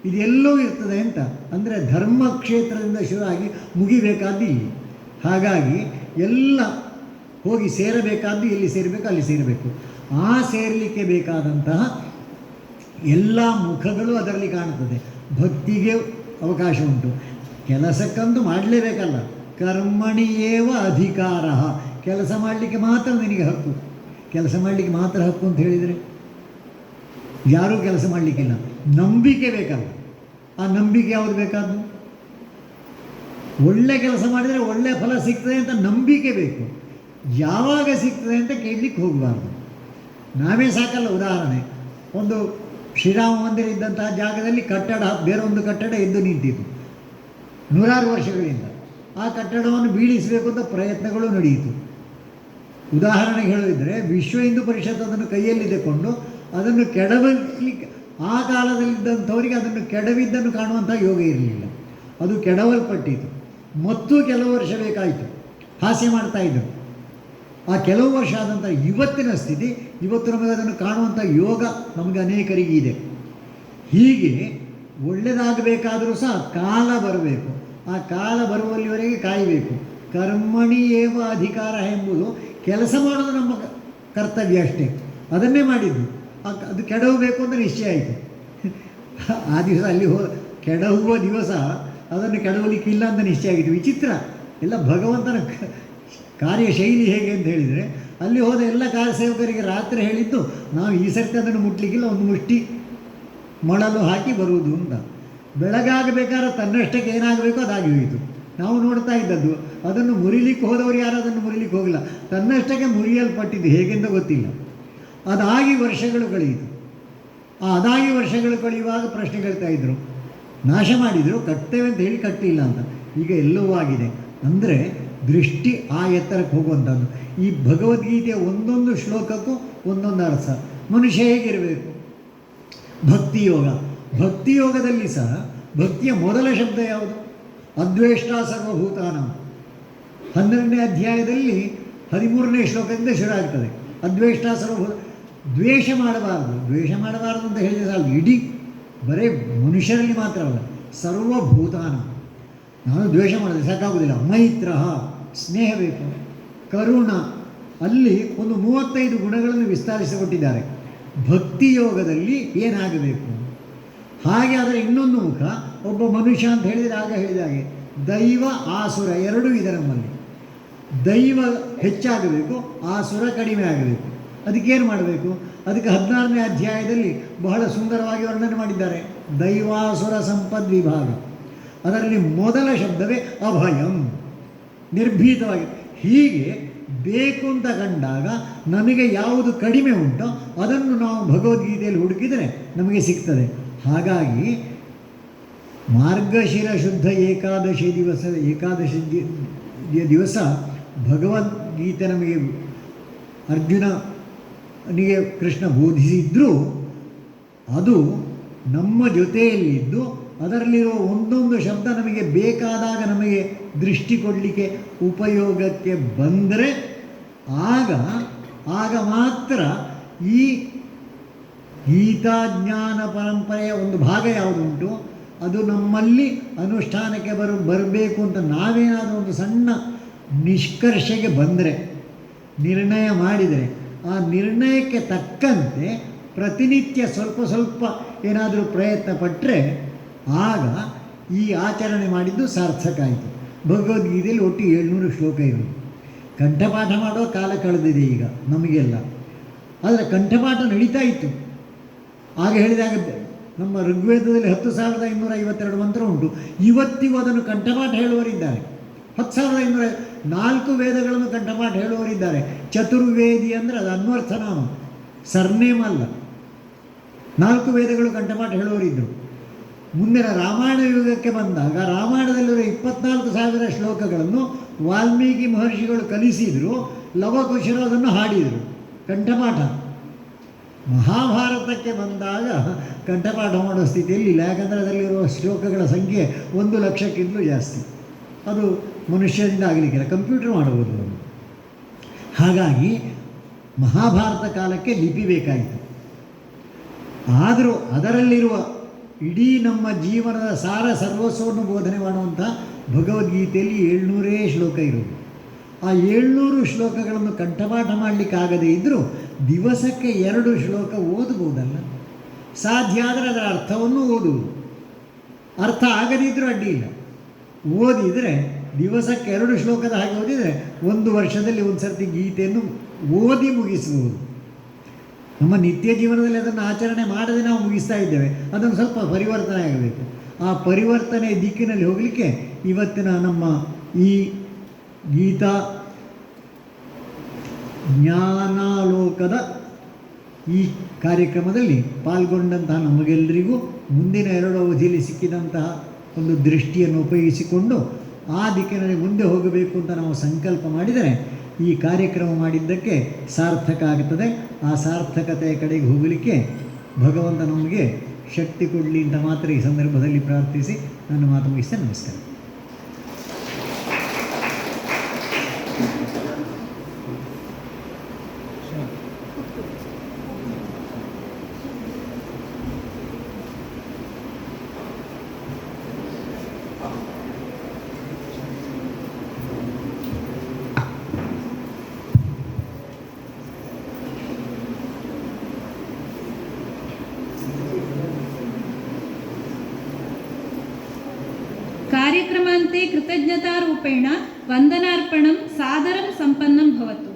[SPEAKER 1] ಇದೆಲ್ಲವೂ ಇರ್ತದೆ ಅಂತ. ಅಂದರೆ ಧರ್ಮಕ್ಷೇತ್ರದಿಂದ ಶುರುವಾಗಿ ಮುಗಿಬೇಕಾದ್ದು ಇಲ್ಲಿ. ಹಾಗಾಗಿ ಎಲ್ಲ ಹೋಗಿ ಸೇರಬೇಕಾದ್ದು ಎಲ್ಲಿ ಸೇರಬೇಕು ಅಲ್ಲಿ ಸೇರಬೇಕು. ಆ ಸೇರಲಿಕ್ಕೆ ಬೇಕಾದಂತಹ ಎಲ್ಲ ಮುಖಗಳು ಅದರಲ್ಲಿ ಕಾಣುತ್ತದೆ. ಭಕ್ತಿಗೆ ಅವಕಾಶ ಉಂಟು. ಕೆಲಸಕ್ಕಂತೂ ಮಾಡಲೇಬೇಕಲ್ಲ. ಕರ್ಮಣಿಯೇವ ಅಧಿಕಾರ. ಕೆಲಸ ಮಾಡಲಿಕ್ಕೆ ಮಾತ್ರ ನಿನಗೆ ಹಕ್ಕು. ಕೆಲಸ ಮಾಡಲಿಕ್ಕೆ ಮಾತ್ರ ಹಕ್ಕು ಅಂತ ಹೇಳಿದರೆ ಯಾರೂ ಕೆಲಸ ಮಾಡಲಿಕ್ಕಿಲ್ಲ. ನಂಬಿಕೆ ಬೇಕಲ್ಲ. ಆ ನಂಬಿಕೆ ಯಾವುದು ಬೇಕಾದ್ದು? ಒಳ್ಳೆ ಕೆಲಸ ಮಾಡಿದರೆ ಒಳ್ಳೆ ಫಲ ಸಿಗ್ತದೆ ಅಂತ ನಂಬಿಕೆ ಬೇಕು. ಯಾವಾಗ ಸಿಗ್ತದೆ ಅಂತ ಕೇಳಲಿಕ್ಕೆ ಹೋಗಬಾರ್ದು. ನಾವೇ ಸಾಕಲ್ಲ. ಉದಾಹರಣೆ, ಒಂದು ಶ್ರೀರಾಮ ಮಂದಿರ ಇದ್ದಂತಹ ಜಾಗದಲ್ಲಿ ಕಟ್ಟಡ, ಬೇರೊಂದು ಕಟ್ಟಡ ಎದ್ದು ನಿಂತಿತು ನೂರಾರು ವರ್ಷಗಳಿಂದ. ಆ ಕಟ್ಟಡವನ್ನು ಬೀಳಿಸಬೇಕು ಅಂತ ಪ್ರಯತ್ನಗಳು ನಡೆಯಿತು. ಉದಾಹರಣೆಗೆ ಹೇಳೋದಿದ್ದರೆ, ವಿಶ್ವ ಹಿಂದೂ ಪರಿಷತ್ ಅದನ್ನು ಕೈಯಲ್ಲಿ ತೆಗೆದುಕೊಂಡು ಅದನ್ನು ಕೆಡವಲಿಕ್ಕೆ, ಆ ಕಾಲದಲ್ಲಿದ್ದಂಥವರಿಗೆ ಅದನ್ನು ಕೆಡವಿದ್ದನ್ನು ಕಾಣುವಂಥ ಯೋಗ ಇರಲಿಲ್ಲ. ಅದು ಕೆಡವಲ್ಪಟ್ಟಿತು. ಮತ್ತು ಕೆಲವು ವರ್ಷ ಬೇಕಾಯಿತು. ಹಾಸ್ಯ ಮಾಡ್ತಾಯಿದ್ದರು. ಆ ಕೆಲವು ವರ್ಷ ಆದಂಥ ಇವತ್ತಿನ ಸ್ಥಿತಿ, ಇವತ್ತು ನಮಗೆ ಅದನ್ನು ಕಾಣುವಂಥ ಯೋಗ ನಮಗೆ ಅನೇಕರಿಗೆ ಇದೆ. ಹೀಗೆ ಒಳ್ಳೆಯದಾಗಬೇಕಾದರೂ ಸಹ ಕಾಲ ಬರಬೇಕು. ಆ ಕಾಲ ಬರುವಲ್ಲಿವರೆಗೆ ಕಾಯಬೇಕು. ಕರ್ಮಣಿ ಏವ ಅಧಿಕಾರ ಎಂಬುದು ಕೆಲಸ ಮಾಡೋದು ನಮ್ಮ ಕರ್ತವ್ಯ ಅಷ್ಟೇ. ಅದನ್ನೇ ಮಾಡಿದ್ದು. ಅದು ಕೆಡವಬೇಕು ಅಂತ ನಿಶ್ಚಯ ಆಯಿತು. ಆ ದಿವಸ ಅಲ್ಲಿ ಕೆಡಹುವ ದಿವಸ ಅದನ್ನು ಕೆಡವಲಿಕ್ಕಿಲ್ಲ ಅಂತ ನಿಶ್ಚಯ ಆಗಿತ್ತು. ವಿಚಿತ್ರ. ಎಲ್ಲ ಭಗವಂತನ ಕಾರ್ಯಶೈಲಿ ಹೇಗೆ ಅಂತ ಹೇಳಿದರೆ, ಅಲ್ಲಿ ಹೋದ ಎಲ್ಲ ಕಾರ್ಯಸೇವಕರಿಗೆ ರಾತ್ರಿ ಹೇಳಿದ್ದು, ನಾವು ಈ ಸರ್ತಿ ಅದನ್ನು ಮುಟ್ಲಿಕ್ಕಿಲ್ಲ, ಒಂದು ಮುಷ್ಟಿ ಮೊಳಲು ಹಾಕಿ ಬರುವುದು ಅಂತ. ಬೆಳಗಾಗಬೇಕಾದ್ರೆ ತನ್ನಷ್ಟಕ್ಕೆ ಏನಾಗಬೇಕೋ ಅದಾಗಿ ಹೋಯಿತು. ನಾವು ನೋಡ್ತಾ ಇದ್ದದ್ದು ಅದನ್ನು ಮುರಿಲಿಕ್ಕೆ ಹೋದವರು ಯಾರು ಅದನ್ನು ಮುರಿಲಿಕ್ಕೆ ಹೋಗಿಲ್ಲ. ತನ್ನಷ್ಟಕ್ಕೆ ಮುರಿಯಲ್ಪಟ್ಟಿದ್ದು ಹೇಗೆಂತ ಗೊತ್ತಿಲ್ಲ. ಅದಾಗಿ ವರ್ಷಗಳು ಕಳೆಯಿತು. ಅದಾಗಿ ವರ್ಷಗಳು ಕಳೆಯುವಾಗ ಪ್ರಶ್ನೆ ಕೇಳ್ತಾ ಇದ್ದರು. ನಾಶ ಮಾಡಿದರು, ಕಟ್ತೇವೆ ಅಂತ ಹೇಳಿ ಕಟ್ಟಲಿಲ್ಲ ಅಂತ. ಈಗ ಎಲ್ಲವೂ ಆಗಿದೆ. ಅಂದರೆ ದೃಷ್ಟಿ ಆ ಎತ್ತರಕ್ಕೆ ಹೋಗುವಂಥದ್ದು. ಈ ಭಗವದ್ಗೀತೆಯ ಒಂದೊಂದು ಶ್ಲೋಕಕ್ಕೂ ಒಂದೊಂದು ಅರ್ಥ. ಮನುಷ್ಯ ಹೇಗಿರಬೇಕು? ಭಕ್ತಿಯೋಗ. ಭಕ್ತಿಯೋಗದಲ್ಲಿ ಸಹ ಭಕ್ತಿಯ ಮೊದಲ ಶಬ್ದ ಯಾವುದು? ಅದ್ವೇಷ್ಟ ಸರ್ವಭೂತಾನ. 12ನೇ ಅಧ್ಯಾಯದಲ್ಲಿ 13ನೇ ಶ್ಲೋಕದಿಂದ ಶುರು ಆಗ್ತದೆ. ಅದ್ವೇಷ್ಟ ಸರ್ವಭೂತ. ದ್ವೇಷ ಮಾಡಬಾರದು. ದ್ವೇಷ ಮಾಡಬಾರದು ಅಂತ ಹೇಳಿದರೆ ಸಾಕು. ಇಡೀ ಬರೀ ಮನುಷ್ಯರಲ್ಲಿ ಮಾತ್ರವಲ್ಲ, ಸರ್ವಭೂತಾನ. ನಾನು ದ್ವೇಷ ಮಾಡಿದ್ರೆ ಸಾಕಾಗುವುದಿಲ್ಲ. ಮೈತ್ರ, ಸ್ನೇಹ ಬೇಕು. ಕರುಣ, ಅಲ್ಲಿ ಒಂದು 35 ಗುಣಗಳನ್ನು ವಿಸ್ತರಿಸಿಕೊಟ್ಟಿದ್ದಾರೆ. ಭಕ್ತಿಯೋಗದಲ್ಲಿ ಏನಾಗಬೇಕು, ಹಾಗೆ ಅದರ ಇನ್ನೊಂದು ಮುಖ ಒಬ್ಬ ಮನುಷ್ಯ ಅಂತ ಹೇಳಿದರೆ ಆಗ ಹೇಳಿದ ಹಾಗೆ ದೈವ ಆಸುರ ಎರಡೂ ಇದೆ ನಮ್ಮಲ್ಲಿ. ದೈವ ಹೆಚ್ಚಾಗಬೇಕು, ಆಸುರ ಕಡಿಮೆ ಆಗಬೇಕು. ಅದಕ್ಕೇನು ಮಾಡಬೇಕು? ಅದಕ್ಕೆ 16ನೇ ಅಧ್ಯಾಯದಲ್ಲಿ ಬಹಳ ಸುಂದರವಾಗಿ ವರ್ಣನೆ ಮಾಡಿದ್ದಾರೆ. ದೈವಾಸುರ ಸಂಪದ್ ವಿಭಾಗ. ಅದರಲ್ಲಿ ಮೊದಲ ಶಬ್ದವೇ ಅಭಯಂ, ನಿರ್ಭೀತವಾಗಿ. ಹೀಗೆ ಬೇಕು ಅಂತ ಕಂಡಾಗ ನಮಗೆ ಯಾವುದು ಕಡಿಮೆ ಉಂಟೋ ಅದನ್ನು ನಾವು ಭಗವದ್ಗೀತೆಯಲ್ಲಿ ಹುಡುಕಿದರೆ ನಮಗೆ ಸಿಗ್ತದೆ. ಹಾಗಾಗಿ ಮಾರ್ಗಶಿರ ಶುದ್ಧ ಏಕಾದಶಿ ದಿವಸ ಭಗವದ್ಗೀತೆ ನಮಗೆ ಅರ್ಜುನನಿಗೆ ಕೃಷ್ಣ ಬೋಧಿಸಿದ್ರೂ ಅದು ನಮ್ಮ ಜೊತೆಯಲ್ಲಿದ್ದು ಅದರಲ್ಲಿರುವ ಒಂದೊಂದು ಶಬ್ದ ನಮಗೆ ಬೇಕಾದಾಗ ನಮಗೆ ದೃಷ್ಟಿ ಕೊಡಲಿಕ್ಕೆ ಉಪಯೋಗಕ್ಕೆ ಬಂದರೆ ಆಗ ಮಾತ್ರ ಈ ಗೀತಾಜ್ಞಾನ ಪರಂಪರೆಯ ಒಂದು ಭಾಗ ಯಾವುದುಂಟು ಅದು ನಮ್ಮಲ್ಲಿ ಅನುಷ್ಠಾನಕ್ಕೆ ಬರಬೇಕು ಅಂತ ನಾವೇನಾದರೂ ಒಂದು ಸಣ್ಣ ನಿಷ್ಕರ್ಷೆಗೆ ಬಂದರೆ, ನಿರ್ಣಯ ಮಾಡಿದರೆ, ಆ ನಿರ್ಣಯಕ್ಕೆ ತಕ್ಕಂತೆ ಪ್ರತಿನಿತ್ಯ ಸ್ವಲ್ಪ ಸ್ವಲ್ಪ ಏನಾದರೂ ಪ್ರಯತ್ನ ಪಟ್ಟರೆ ಆಗ ಈ ಆಚರಣೆ ಮಾಡಿದ್ದು ಸಾರ್ಥಕ ಆಯಿತು. ಭಗವದ್ಗೀತೆಯಲ್ಲಿ ಒಟ್ಟು 700 ಶ್ಲೋಕ ಇರೋದು. ಕಂಠಪಾಠ ಮಾಡೋ ಕಾಲ ಕಳೆದಿದೆ ಈಗ ನಮಗೆಲ್ಲ. ಆದರೆ ಕಂಠಪಾಠ ನಡೀತಾ ಇತ್ತು. ಆಗ ಹೇಳಿದಾಗ ನಮ್ಮ ಋಗ್ವೇದದಲ್ಲಿ 10,552 ಮಂತ್ರ ಉಂಟು. ಇವತ್ತಿಗೂ ಅದನ್ನು ಕಂಠಪಾಠ ಹೇಳುವವರಿದ್ದಾರೆ. 10,504 ವೇದಗಳನ್ನು ಕಂಠಪಾಠ ಹೇಳುವವರಿದ್ದಾರೆ. ಚತುರ್ವೇದಿ ಅಂದರೆ ಅದು ಅನ್ವರ್ಥ ನಾಮ, ಸರ್ನೇಮ್ ಅಲ್ಲ. 4 ವೇದಗಳು ಕಂಠಪಾಠ ಹೇಳುವವರಿದ್ದರು. ಮುಂದಿನ ರಾಮಾಯಣ ಯುಗಕ್ಕೆ ಬಂದಾಗ ರಾಮಾಯಣದಲ್ಲಿರುವ 24,000 ಶ್ಲೋಕಗಳನ್ನು ವಾಲ್ಮೀಕಿ ಮಹರ್ಷಿಗಳು ಕಲಿಸಿದರು. ಲವಕುಶರು ಅದನ್ನು ಹಾಡಿದರು, ಕಂಠಪಾಠ. ಮಹಾಭಾರತಕ್ಕೆ ಬಂದಾಗ ಕಂಠಪಾಠ ಮಾಡೋ ಸ್ಥಿತಿಯಲ್ಲಿಲ್ಲ. ಯಾಕಂದರೆ ಅದರಲ್ಲಿರುವ ಶ್ಲೋಕಗಳ ಸಂಖ್ಯೆ 1,00,000ಕ್ಕಿಂತಲೂ ಜಾಸ್ತಿ. ಅದು ಮನುಷ್ಯರಿಂದ ಆಗಲಿಕ್ಕಿಲ್ಲ, ಕಂಪ್ಯೂಟರ್ ಮಾಡಬಹುದು ಅದು. ಹಾಗಾಗಿ ಮಹಾಭಾರತ ಕಾಲಕ್ಕೆ ಲಿಪಿ ಬೇಕಾಯಿತು. ಆದರೂ ಅದರಲ್ಲಿರುವ ಇಡೀ ನಮ್ಮ ಜೀವನದ ಸಾರ ಸರ್ವಸ್ವವನ್ನು ಬೋಧನೆ ಮಾಡುವಂಥ ಭಗವದ್ಗೀತೆಯಲ್ಲಿ 700 ಶ್ಲೋಕ ಇರೋದು. ಆ 700 ಶ್ಲೋಕಗಳನ್ನು ಕಂಠಪಾಠ ಮಾಡಲಿಕ್ಕಾಗದೇ ಇದ್ದರೂ ದಿವಸಕ್ಕೆ 2 ಶ್ಲೋಕ ಓದಬಹುದಲ್ಲ. ಸಾಧ್ಯ ಆದರೆ ಅದರ ಅರ್ಥವನ್ನು ಓದುವುದು. ಅರ್ಥ ಆಗದಿದ್ದರೂ ಅಡ್ಡಿಯಿಲ್ಲ, ಓದಿದರೆ ದಿವಸಕ್ಕೆ 2 ಶ್ಲೋಕದ ಹಾಗೆ ಓದಿದರೆ 1 ವರ್ಷದಲ್ಲಿ ಒಂದು ಸರ್ತಿ ಗೀತೆಯನ್ನು ಓದಿ ಮುಗಿಸಬಹುದು. ನಮ್ಮ ನಿತ್ಯ ಜೀವನದಲ್ಲಿ ಅದನ್ನು ಆಚರಣೆ ಮಾಡದೆ ನಾವು ಮುಗಿಸ್ತಾ ಇದ್ದೇವೆ. ಅದನ್ನು ಸ್ವಲ್ಪ ಪರಿವರ್ತನೆ ಆಗಬೇಕು. ಆ ಪರಿವರ್ತನೆ ದಿಕ್ಕಿನಲ್ಲಿ ಹೋಗಲಿಕ್ಕೆ ಇವತ್ತಿನ ನಮ್ಮ ಈ ಗೀತಾ ಜ್ಞಾನಾಲೋಕದ ಈ ಕಾರ್ಯಕ್ರಮದಲ್ಲಿ ಪಾಲ್ಗೊಂಡಂತಹ ನಮಗೆಲ್ಲರಿಗೂ ಮುಂದಿನ 2 ಅವಧಿಯಲ್ಲಿ ಸಿಕ್ಕಿದಂತಹ ಒಂದು ದೃಷ್ಟಿಯನ್ನು ಉಪಯೋಗಿಸಿಕೊಂಡು ಆ ದಿಕ್ಕಿನಲ್ಲಿ ಮುಂದೆ ಹೋಗಬೇಕು ಅಂತ ನಾವು ಸಂಕಲ್ಪ ಮಾಡಿದರೆ ಈ ಕಾರ್ಯಕ್ರಮ ಮಾಡಿದ್ದಕ್ಕೆ ಸಾರ್ಥಕ ಆಗುತ್ತದೆ. ಆ ಸಾರ್ಥಕತೆಯ ಕಡೆಗೆ ಹೋಗಲಿಕ್ಕೆ ಭಗವಂತ ನಮಗೆ ಶಕ್ತಿ ಕೊಡಲಿ ಅಂತ ಮಾತ್ರ ಈ ಸಂದರ್ಭದಲ್ಲಿ ಪ್ರಾರ್ಥಿಸಿ ನನ್ನ ಮಾತು ಮುಗಿಸ್ತೇನೆ. ನಮಸ್ಕಾರ.
[SPEAKER 2] ಕಾರ್ಯಕ್ರಮಾಂತೆ ಕೃತಜ್ಞತಾರೂಪೇಣ ವಂದನಾರ್ಪಣಂ ಸಾದರಂ ಸಂಪನ್ನಂ ಭವತು.